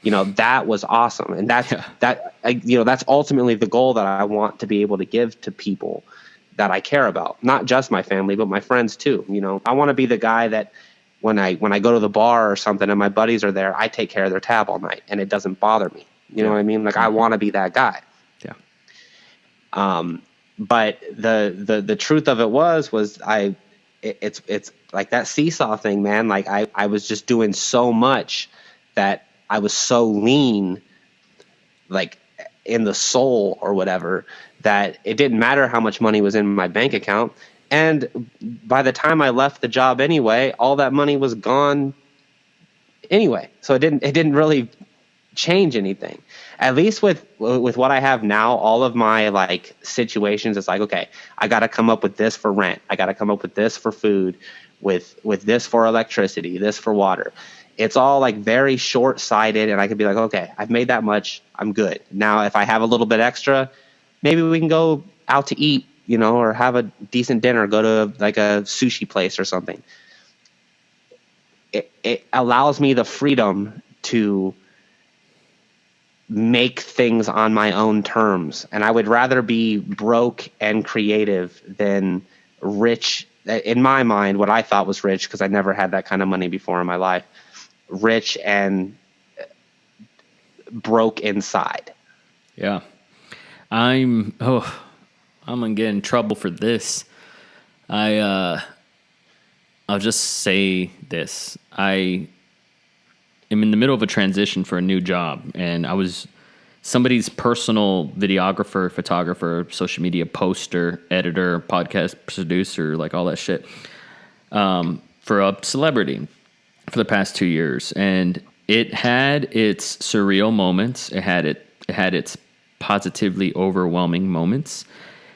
That was awesome. And that's ultimately the goal that I want to be able to give to people that I care about, not just my family, but my friends too. I want to be the guy that when I go to the bar or something and my buddies are there, I take care of their tab all night and it doesn't bother me. You know what I mean? Like I want to be that guy. Yeah. But the truth of it was it's like that seesaw thing, man. Like I was just doing so much that I was so lean, like in the soul or whatever, that it didn't matter how much money was in my bank account. And by the time I left the job anyway, all that money was gone anyway. So it didn't really change anything. At least with what I have now, all of my like situations, it's like, okay, I got to come up with this for rent. I got to come up with this for food, with this for electricity, this for water. It's all like very short-sighted, and I could be like, okay, I've made that much. I'm good. Now, if I have a little bit extra, maybe we can go out to eat, or have a decent dinner, go to like a sushi place or something. It allows me the freedom to make things on my own terms. And I would rather be broke and creative than rich. In my mind, what I thought was rich, because I never had that kind of money before in my life, rich and broke inside. Yeah. I'm gonna get in trouble for this. I'll just say this. I am in the middle of a transition for a new job, and I was somebody's personal videographer, photographer, social media poster, editor, podcast producer, like all that shit, for a celebrity for the past 2 years. And it had its surreal moments. It had its positively overwhelming moments,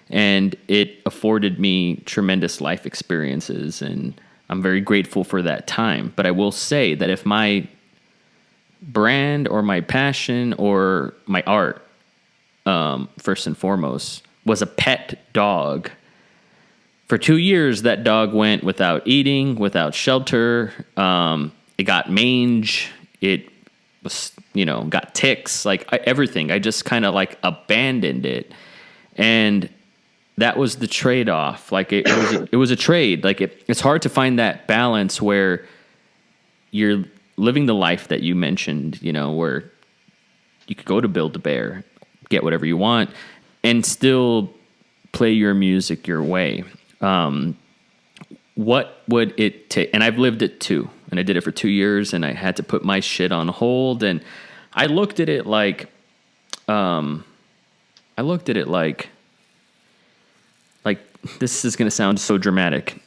and it afforded me tremendous life experiences, and I'm very grateful for that time. But I will say that if my brand or my passion or my art, first and foremost, was a pet dog, for 2 years that dog went without eating, without shelter. It got mange. It was, got ticks, like everything. I just kind of like abandoned it. And that was the trade-off. Like it was a trade. Like it's hard to find that balance where you're living the life that you mentioned, where you could go to Build-A-Bear, get whatever you want, and still play your music your way. What would it take? And I've lived it too. And I did it for 2 years, and I had to put my shit on hold. And I looked at it like this is going to sound so dramatic,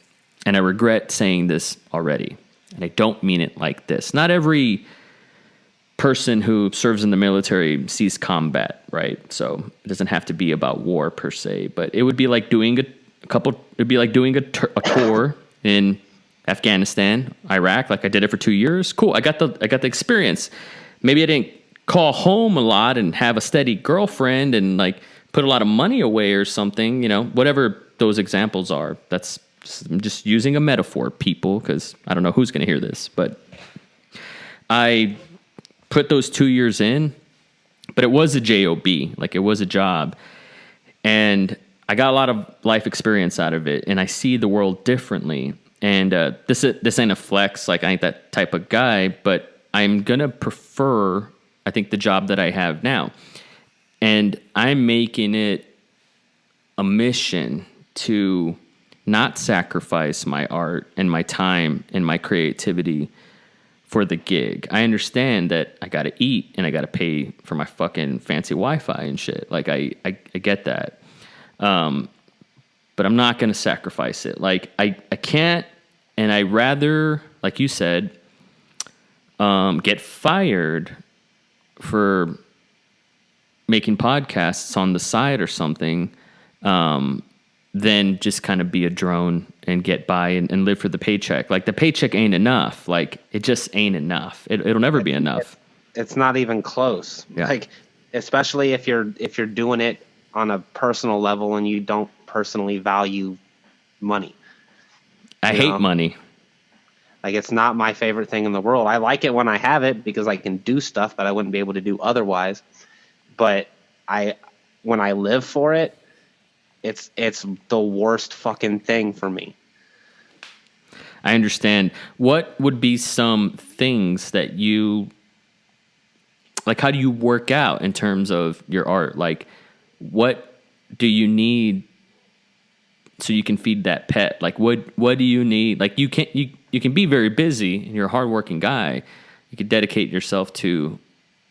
and I regret saying this already, and I don't mean it like this. Not every person who serves in the military sees combat, right? So it doesn't have to be about war per se, but it would be like doing a tour in Afghanistan, Iraq. Like I did it for 2 years. Cool. I got the experience. Maybe I didn't call home a lot and have a steady girlfriend and like put a lot of money away or something, whatever those examples are. I'm just using a metaphor, people, because I don't know who's going to hear this, but I put those 2 years in, but it was a job, like it was a job, and I got a lot of life experience out of it, and I see the world differently. And this ain't a flex, like I ain't that type of guy, but I'm gonna prefer, I think, the job that I have now, and I'm making it a mission to not sacrifice my art and my time and my creativity for the gig. I understand that I got to eat and I got to pay for my fucking fancy Wi-Fi and shit. Like I get that. But I'm not going to sacrifice it. Like I can't, and I rather, like you said, get fired for making podcasts on the side or something, than just kind of be a drone and get by and live for the paycheck. Like the paycheck ain't enough. Like it just ain't enough. It'll never be enough. It's not even close. Yeah. Like, especially if you're doing it on a personal level and you don't personally value money. I hate money. Like it's not my favorite thing in the world. I like it when I have it because I can do stuff that I wouldn't be able to do otherwise. But when I live for it, it's the worst fucking thing for me. I understand. What would be some things that you like? How do you work out in terms of your art? Like, what do you need so you can feed that pet? Like, what do you need? Like, you can be very busy and you're a hardworking guy. You could dedicate yourself to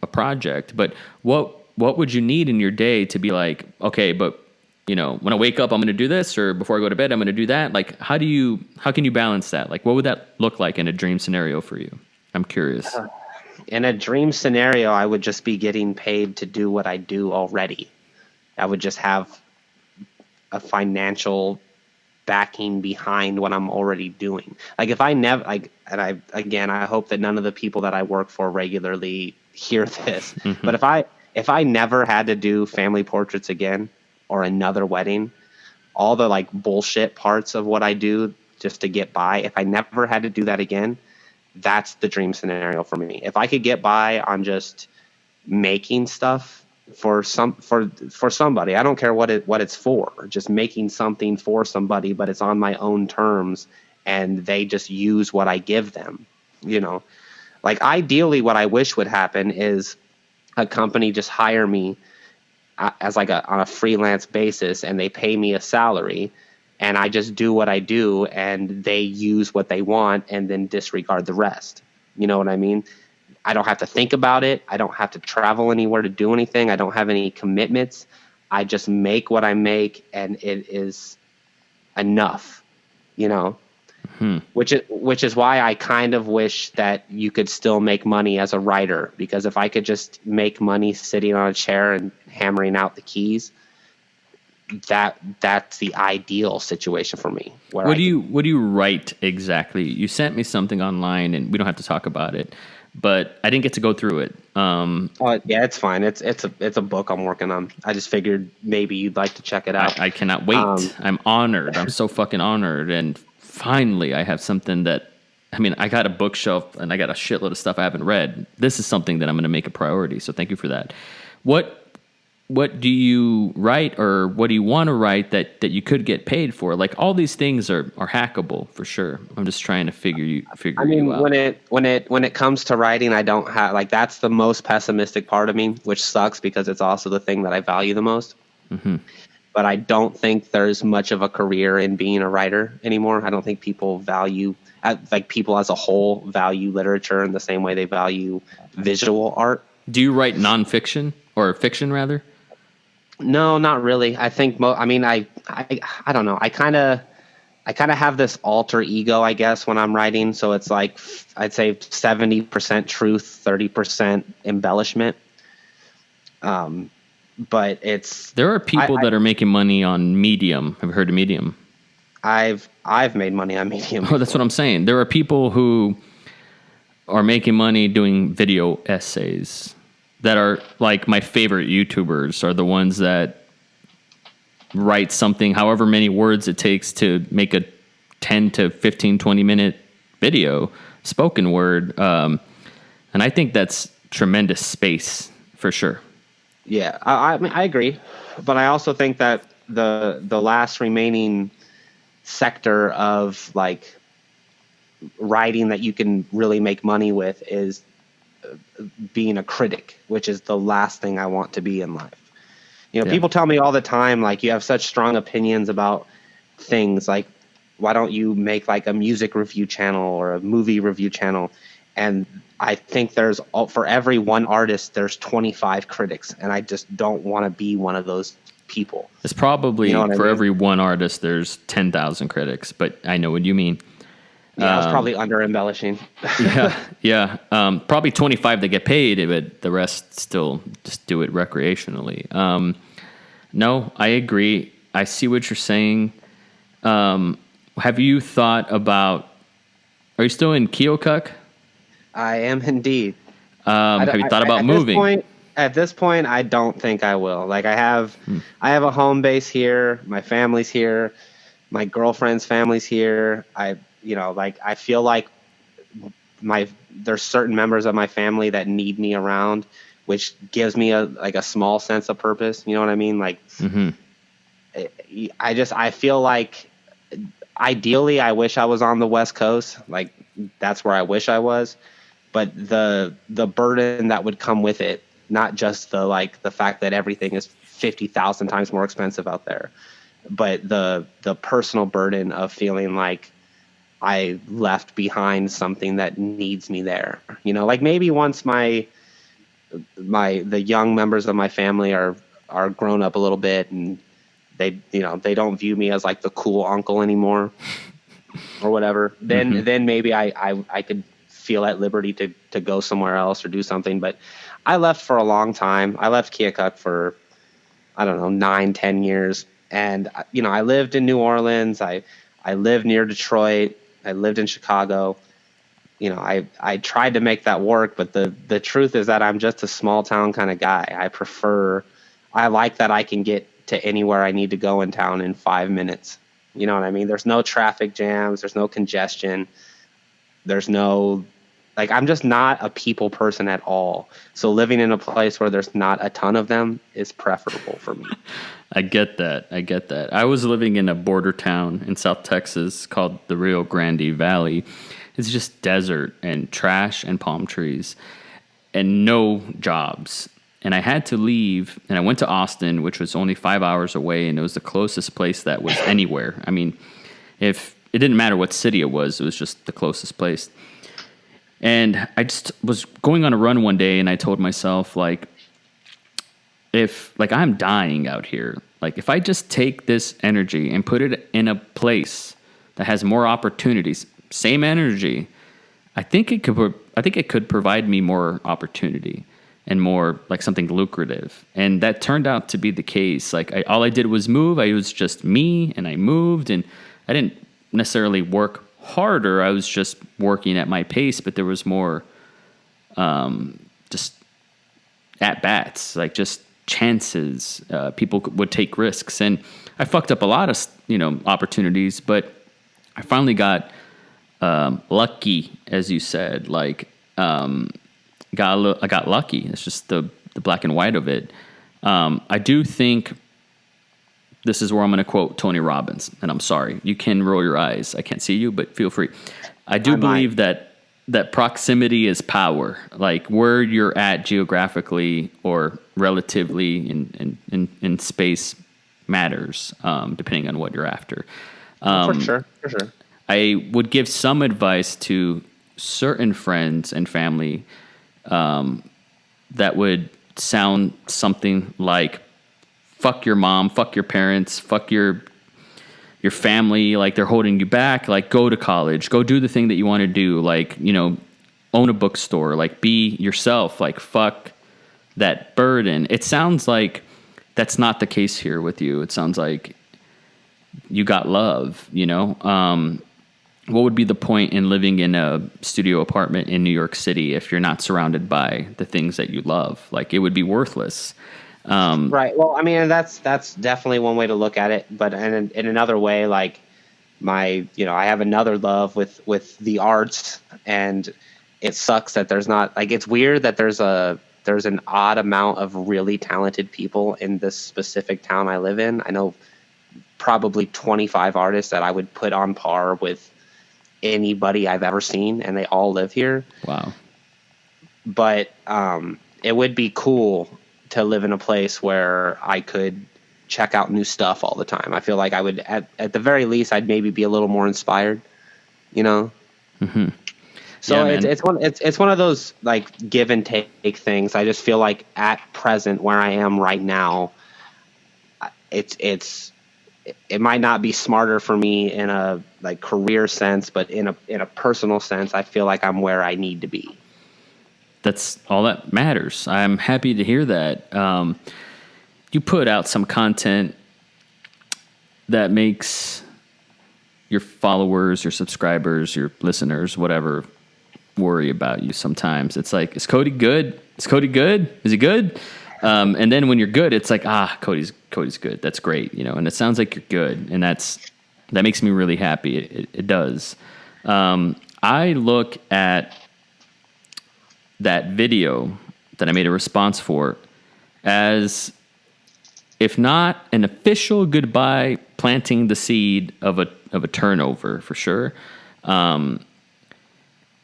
a project, but what would you need in your day to be like, okay, but when I wake up, I'm going to do this, or before I go to bed, I'm going to do that. Like, how can you balance that? Like, what would that look like in a dream scenario for you? I'm curious. In a dream scenario, I would just be getting paid to do what I do already. I would just have a financial backing behind what I'm already doing. Like if I never, I hope that none of the people that I work for regularly hear this, Mm-hmm. but if I never had to do family portraits again, or another wedding, all the like bullshit parts of what I do just to get by, if I never had to do that again, that's the dream scenario for me. If I could get by on just making stuff for somebody, I don't care what it's for, just making something for somebody, but it's on my own terms and they just use what I give them, Like ideally what I wish would happen is a company just hire me as like on a freelance basis, and they pay me a salary, and I just do what I do, and they use what they want and then disregard the rest. You know what I mean? I don't have to think about it. I don't have to travel anywhere to do anything. I don't have any commitments. I just make what I make, and it is enough, you know? Which is why I kind of wish that you could still make money as a writer, because if I could just make money sitting on a chair and hammering out the keys, that's the ideal situation for me. What do you write exactly? You sent me something online, and we don't have to talk about it, but I didn't get to go through it. Yeah, it's fine. It's a book I'm working on. I just figured maybe you'd like to check it out. I cannot wait. I'm honored. I'm so fucking honored. And finally, I have something that, I mean, I got a bookshelf and I got a shitload of stuff I haven't read. This is something that I'm going to make a priority. So thank you for that. What do you write, or what do you want to write that you could get paid for? Like, all these things are hackable for sure. I'm just trying to figure you out. when it comes to writing, I don't have, like, that's the most pessimistic part of me, which sucks because it's also the thing that I value the most. Mm-hmm. But I don't think there's much of a career in being a writer anymore. I don't think people people as a whole value literature in the same way they value visual art. Do you write nonfiction, or fiction rather? No, not really. I think I don't know. I kind of have this alter ego, I guess, when I'm writing. So it's like, I'd say 70% truth, 30% embellishment. But there are people that are making money on Medium. Have you heard of Medium? I've made money on Medium. Oh, that's what I'm saying. There are people who are making money doing video essays that are like my favorite YouTubers are the ones that write something, however many words it takes to make a 10 to 15, 20 minute video, spoken word. And I think that's tremendous space for sure. Yeah, I mean, I agree. But I also think that the last remaining sector of like writing that you can really make money with is being a critic, which is the last thing I want to be in life. You know, Yeah. People tell me all the time, like, you have such strong opinions about things, like, why don't you make like a music review channel or a movie review channel? And I think for every one artist, there's 25 critics, and I just don't want to be one of those people. It's probably, You know what I for mean? every one artist, there's 10,000 critics, but I know what you mean. Yeah, I was probably under embellishing. Yeah. Probably 25 that get paid, but the rest still just do it recreationally. No, I agree. I see what you're saying. Have you thought about, are you still in Keokuk? I am indeed. Have you thought about moving? At this point, I don't think I will. Like, I have a home base here. My family's here. My girlfriend's family's here. I feel like there's certain members of my family that need me around, which gives me a small sense of purpose. You know what I mean? Like, I feel like ideally I wish I was on the West Coast. Like, that's where I wish I was. But the burden that would come with it, not just the fact that everything is 50,000 times more expensive out there, but the personal burden of feeling like I left behind something that needs me there. You know, like, maybe once the young members of my family are grown up a little bit, and they don't view me as like the cool uncle anymore or whatever, then maybe I could feel at liberty to go somewhere else or do something. But I left for a long time. I left Keokuk for, I don't know, 9-10 years. And, I lived in New Orleans. I lived near Detroit. I lived in Chicago. I tried to make that work, but the truth is that I'm just a small town kind of guy. I like that I can get to anywhere I need to go in town in 5 minutes. You know what I mean? There's no traffic jams. There's no congestion. There's no, I'm just not a people person at all. So living in a place where there's not a ton of them is preferable for me. I get that. I was living in a border town in South Texas called the Rio Grande Valley. It's just desert and trash and palm trees and no jobs. and I had to leave, and I went to Austin, which was only 5 hours away, and it was the closest place that was anywhere. I mean, if it didn't matter what city it was just the closest place. And I just was going on a run one day, and I told myself, like, if, like, I'm dying out here, like, if I just take this energy and put it in a place that has more opportunities, same energy, I think it could provide me more opportunity and more, like, something lucrative. And that turned out to be the case. Like, all I did was move. I was just me, and I moved, and I didn't necessarily work harder. I was just working at my pace, but there was more just at bats, like just chances. People would take risks, and I fucked up a lot of opportunities, but I finally got lucky, as you said. Like, I got lucky. It's just the black and white of it. I do think this is where I'm going to quote Tony Robbins, and I'm sorry, you can roll your eyes. I can't see you, but feel free. I believe that proximity is power. Like, where you're at geographically or relatively in space matters, depending on what you're after. For sure. I would give some advice to certain friends and family that would sound something like, fuck your mom, fuck your parents, fuck your family, like they're holding you back, like go to college, go do the thing that you want to do, like, own a bookstore, like be yourself, like fuck that burden. It sounds like that's not the case here with you. It sounds like you got love, what would be the point in living in a studio apartment in New York City if you're not surrounded by the things that you love? Like, it would be worthless. Right. Well, I mean, that's definitely one way to look at it. But in another way, like I have another love with the arts, and it sucks that there's not, like, it's weird that there's an odd amount of really talented people in this specific town I live in. I know probably 25 artists that I would put on par with anybody I've ever seen, and they all live here. Wow. But it would be cool to live in a place where I could check out new stuff all the time. I feel like I would, at the very least, I'd maybe be a little more inspired, Mm-hmm. So yeah, it's one of those, like, give and take things. I just feel like at present, where I am right now, it might not be smarter for me in a, like, career sense, but in a personal sense, I feel like I'm where I need to be. That's all that matters. I'm happy to hear that. You put out some content that makes your followers, your subscribers, your listeners, whatever, worry about you sometimes. It's like, is Cody good? Is Cody good? Is he good? And then when you're good, it's like, Cody's good. That's great. And it sounds like you're good. And that makes me really happy. It does. I look at that video that I made a response for as, if not an official goodbye, planting the seed of a turnover for sure. And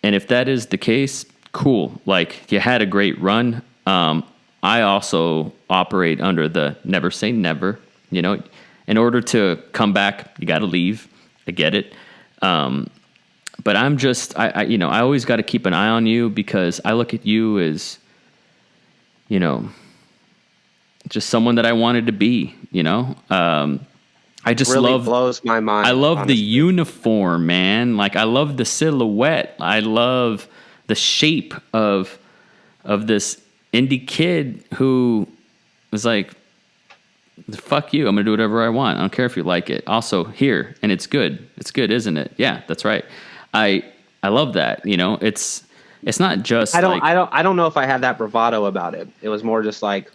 if that is the case, cool. Like, you had a great run. I also operate under the never say never. In order to come back, you got to leave. I get it. But I'm just, I always got to keep an eye on you, because I look at you as, just someone that I wanted to be, I just really blows my mind. I love honestly. the uniform, man. Like, I love the silhouette. I love the shape of this indie kid who was like, fuck you, I'm going to do whatever I want. I don't care if you like it. Also, here, and it's good. It's good, isn't it? Yeah, that's right. I love that. It's not just I don't know if I had that bravado about it. It was more just like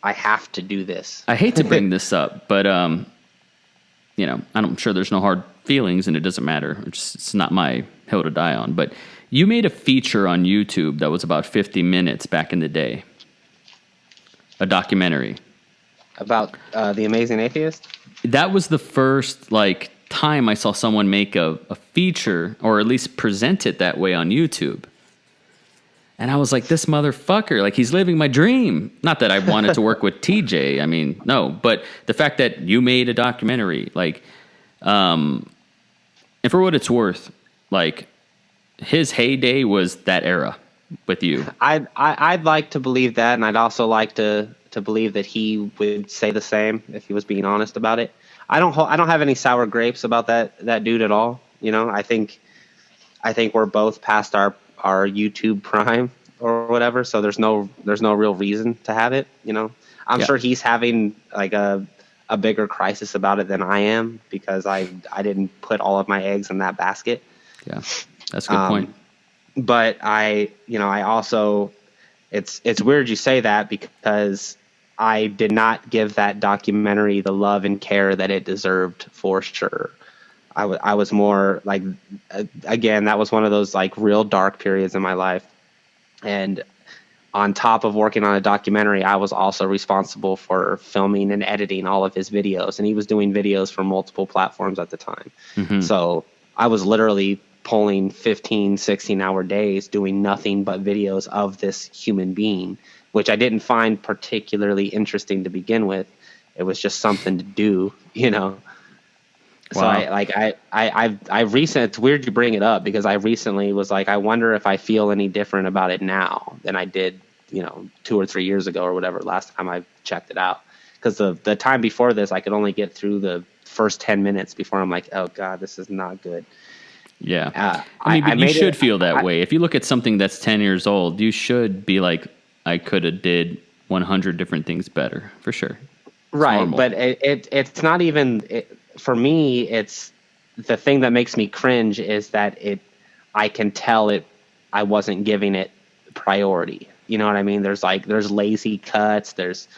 I have to do this. I hate to bring this up, but I'm sure there's no hard feelings, and it doesn't matter. It's not my hill to die on. But you made a feature on YouTube that was about 50 minutes back in the day. A documentary. About The Amazing Atheist? That was the first, like, time I saw someone make a feature, or at least present it that way on YouTube. And I was like, this motherfucker, like he's living my dream. Not that I wanted to work with TJ. I mean, no, but the fact that you made a documentary, like, and for what it's worth, like his heyday was that era with you. I'd like to believe that, and I'd also like to believe that he would say the same if he was being honest about it. I don't have any sour grapes about that dude at all. You know, I think we're both past our YouTube prime or whatever, so there's no real reason to have it. You know, I'm sure he's having like a bigger crisis about it than I am, because I didn't put all of my eggs in that basket. Yeah, that's a good point. But I also, it's weird you say that, because I did not give that documentary the love and care that it deserved, for sure. I was more like, again, that was one of those like real dark periods in my life. And on top of working on a documentary, I was also responsible for filming and editing all of his videos. And he was doing videos for multiple platforms at the time. Mm-hmm. So I was literally pulling 15, 16-hour days doing nothing but videos of this human being, which I didn't find particularly interesting to begin with. It was just something to do, you know. So wow. It's weird you bring it up, because I recently was like, I wonder if I feel any different about it now than I did, 2 or 3 years ago or whatever, last time I checked it out. Because the time before this, I could only get through the first 10 minutes before I'm like, oh God, this is not good. Yeah. You should feel that way. If you look at something that's 10 years old, you should be like, I could have did 100 different things better, for sure. It's right. normal. But it's not even, for me, it's the thing that makes me cringe is that I can tell I wasn't giving it priority. You know what I mean? There's lazy cuts. There's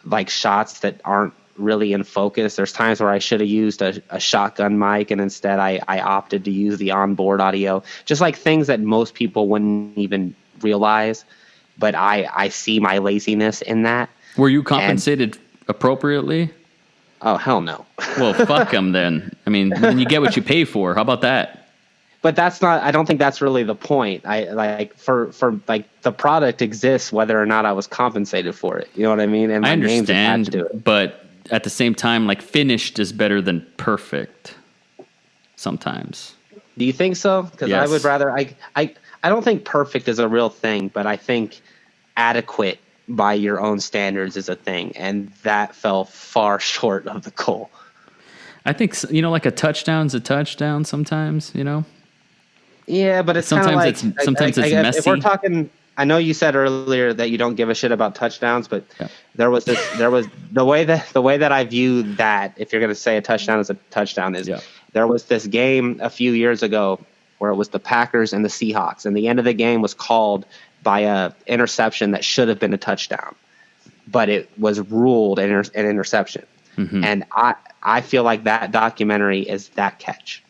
like shots that aren't really in focus. There's times where I should have used a shotgun mic, and instead I opted to use the onboard audio. Just like things that most people wouldn't even realize, but I see my laziness in that. Were you compensated appropriately? Oh, hell no. Well, fuck them then. I mean, then you get what you pay for. How about that? But that's not, I don't think that's really the point. For the product exists whether or not I was compensated for it. You know what I mean? And my I understand, name's attached to it. But at the same time, like, finished is better than perfect sometimes. Do you think so? Because yes. I would rather, I don't think perfect is a real thing, but I think adequate by your own standards is a thing, and that fell far short of the goal. I think, like a touchdown's a touchdown sometimes, Yeah, but it's kind of like, sometimes it's messy. If we're talking, I know you said earlier that you don't give a shit about touchdowns, but there was the way that I view that, if you're going to say a touchdown is a touchdown, is there was this game a few years ago where it was the Packers and the Seahawks, and the end of the game was called by a interception that should have been a touchdown, but it was ruled an interception. Mm-hmm. And I feel like that documentary is that catch.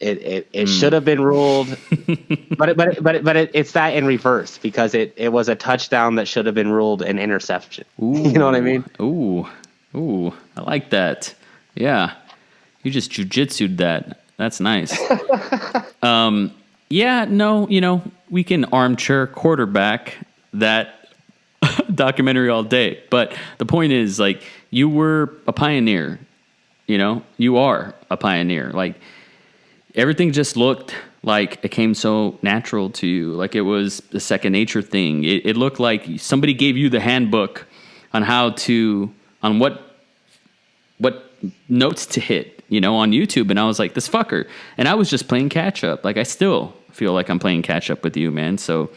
It should have been ruled, but it's that in reverse, because it was a touchdown that should have been ruled an interception. Ooh, you know what I mean? Ooh, I like that. Yeah, you just jujitsu'd that. That's nice. Yeah, no, we can armchair quarterback that documentary all day. But the point is, like, you were a pioneer. You are a pioneer. Like, everything just looked like it came so natural to you. Like it was a second nature thing. It looked like somebody gave you the handbook on on what notes to hit, on YouTube. And I was like, this fucker. And I was just playing catch up. Like, I still feel like I'm playing catch up with you, man. So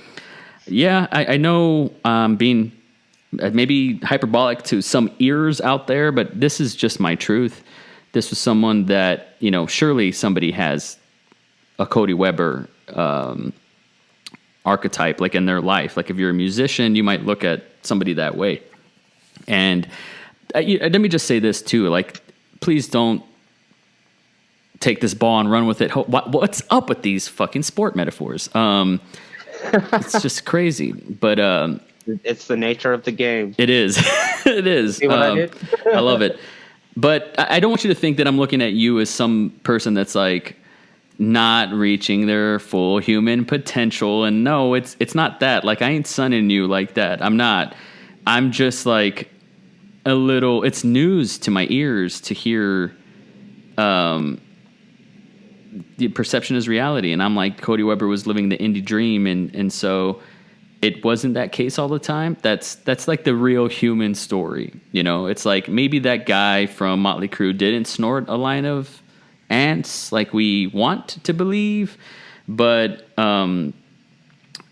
yeah, I know being maybe hyperbolic to some ears out there, but this is just my truth. This was someone that, surely somebody has a Cody Weber archetype, like, in their life. Like, if you're a musician, you might look at somebody that way. And let me just say this too, like, please don't take this ball and run with it. What's up with these fucking sport metaphors? It's just crazy, but it's the nature of the game. It is. It is. See what I did? I love it. But I don't want you to think that I'm looking at you as some person that's like, not reaching their full human potential. And no, it's not that. Like, I ain't sunning you like that. I'm not. I'm just like a little. It's news to my ears to hear. The perception is reality, and I'm like, Cody Webber was living the indie dream, and so it wasn't that case all the time. That's like the real human story, you know. It's like maybe that guy from Motley Crue didn't snort a line of ants like we want to believe, but and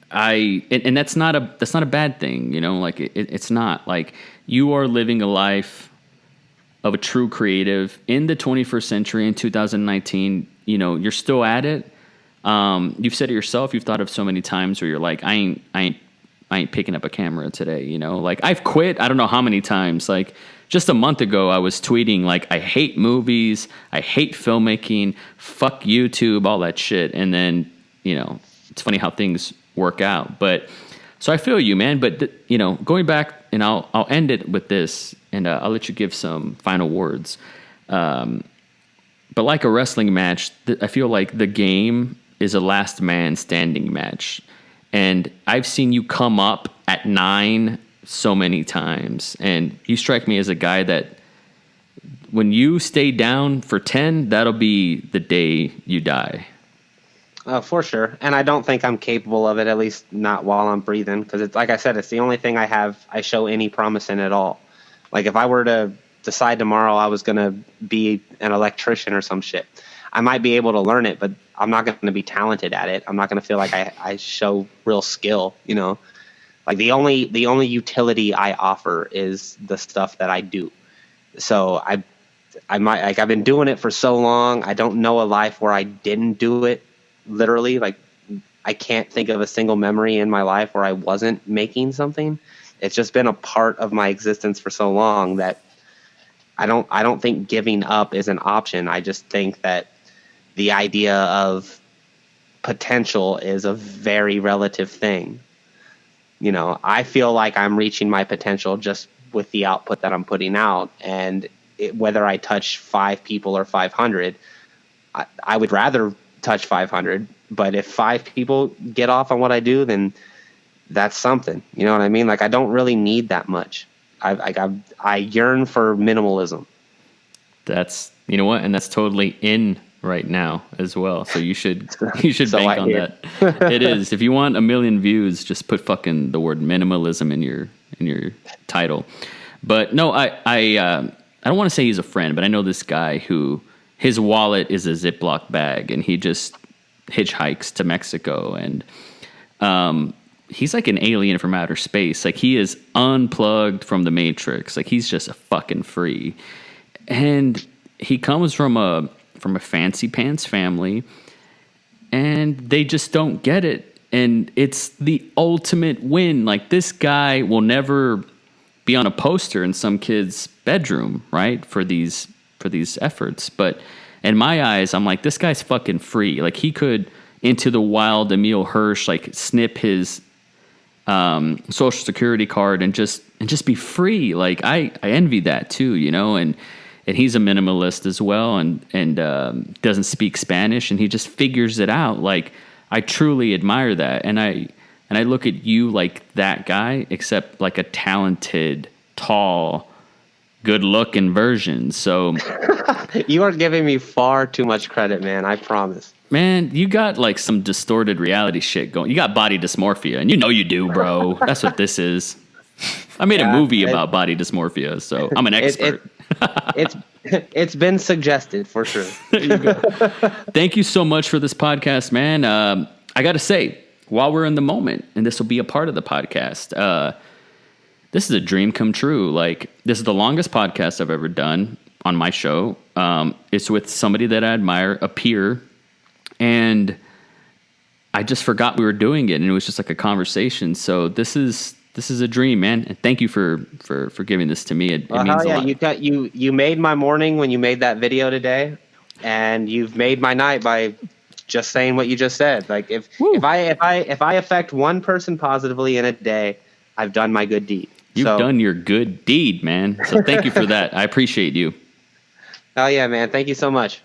that's not a bad thing, you know. Like it's not like you are living a life of a true creative in the 21st century in 2019. You know, you're still at it. You've said it yourself. You've thought of so many times where you're like, I ain't picking up a camera today. You know, like I've quit. I don't know how many times. Like just a month ago, I was tweeting like, I hate movies. I hate filmmaking. Fuck YouTube, all that shit. And then, you know, it's funny how things work out. But so I feel you, man. But you know, going back, and I'll end it with this, and I'll let you give some final words. But like a wrestling match, I feel like the game is a last man standing match. And I've seen you come up at 9 so many times. And you strike me as a guy that when you stay down for 10, that'll be the day you die. For sure. And I don't think I'm capable of it, at least not while I'm breathing. Because it's like I said, it's the only thing I show any promise in at all. Like if I were to decide tomorrow I was going to be an electrician or some shit, I might be able to learn it, but I'm not going to be talented at it. I'm not going to feel like I show real skill, you know. Like the only utility I offer is the stuff that I do. So I might, like, I've been doing it for so long. I don't know a life where I didn't do it. Literally, like I can't think of a single memory in my life where I wasn't making something. It's just been a part of my existence for so long that I don't think giving up is an option. I just think that the idea of potential is a very relative thing. You know, I feel like I'm reaching my potential just with the output that I'm putting out. And whether I touch 5 people or 500, I would rather touch 500. But if 5 people get off on what I do, then that's something. You know what I mean? Like I don't really need that much. I yearn for minimalism. That's, you know what, and that's totally in right now as well. So you should bank on that. It is. If you want 1 million views, just put fucking the word minimalism in your title. But no, I don't want to say he's a friend, but I know this guy who his wallet is a Ziploc bag, and he just hitchhikes to Mexico, and he's like an alien from outer space. Like he is unplugged from the Matrix. Like he's just a fucking free. And he comes from a fancy pants family, and they just don't get it. And it's the ultimate win. Like this guy will never be on a poster in some kid's bedroom, right? For these efforts. But in my eyes, I'm like, this guy's fucking free. Like he could Into the Wild Emil Hirsch, like snip his Social Security card and just be free. Like I envy that too, you know. And he's a minimalist as well, and doesn't speak Spanish, and he just figures it out. Like I truly admire that, and I look at you like that guy, except like a talented, tall, good-looking version. So you are giving me far too much credit, man. I promise. Man, you got like some distorted reality shit going. You got body dysmorphia, and you know you do, bro. That's what this is. I made a movie about body dysmorphia, so I'm an expert. It's been suggested for sure. There you go. Thank you so much for this podcast, man. I got to say, while we're in the moment, and this will be a part of the podcast, this is a dream come true. Like this is the longest podcast I've ever done on my show. It's with somebody that I admire, a peer, and I just forgot we were doing it, and it was just like a conversation. So this is a dream, man. And thank you for giving this to me. It means a lot. You made my morning when you made that video today, and you've made my night by just saying what you just said. Like if I affect one person positively in a day, I've done my good deed. You've done your good deed, man. So thank you for that. I appreciate you. Oh yeah, man. Thank you so much.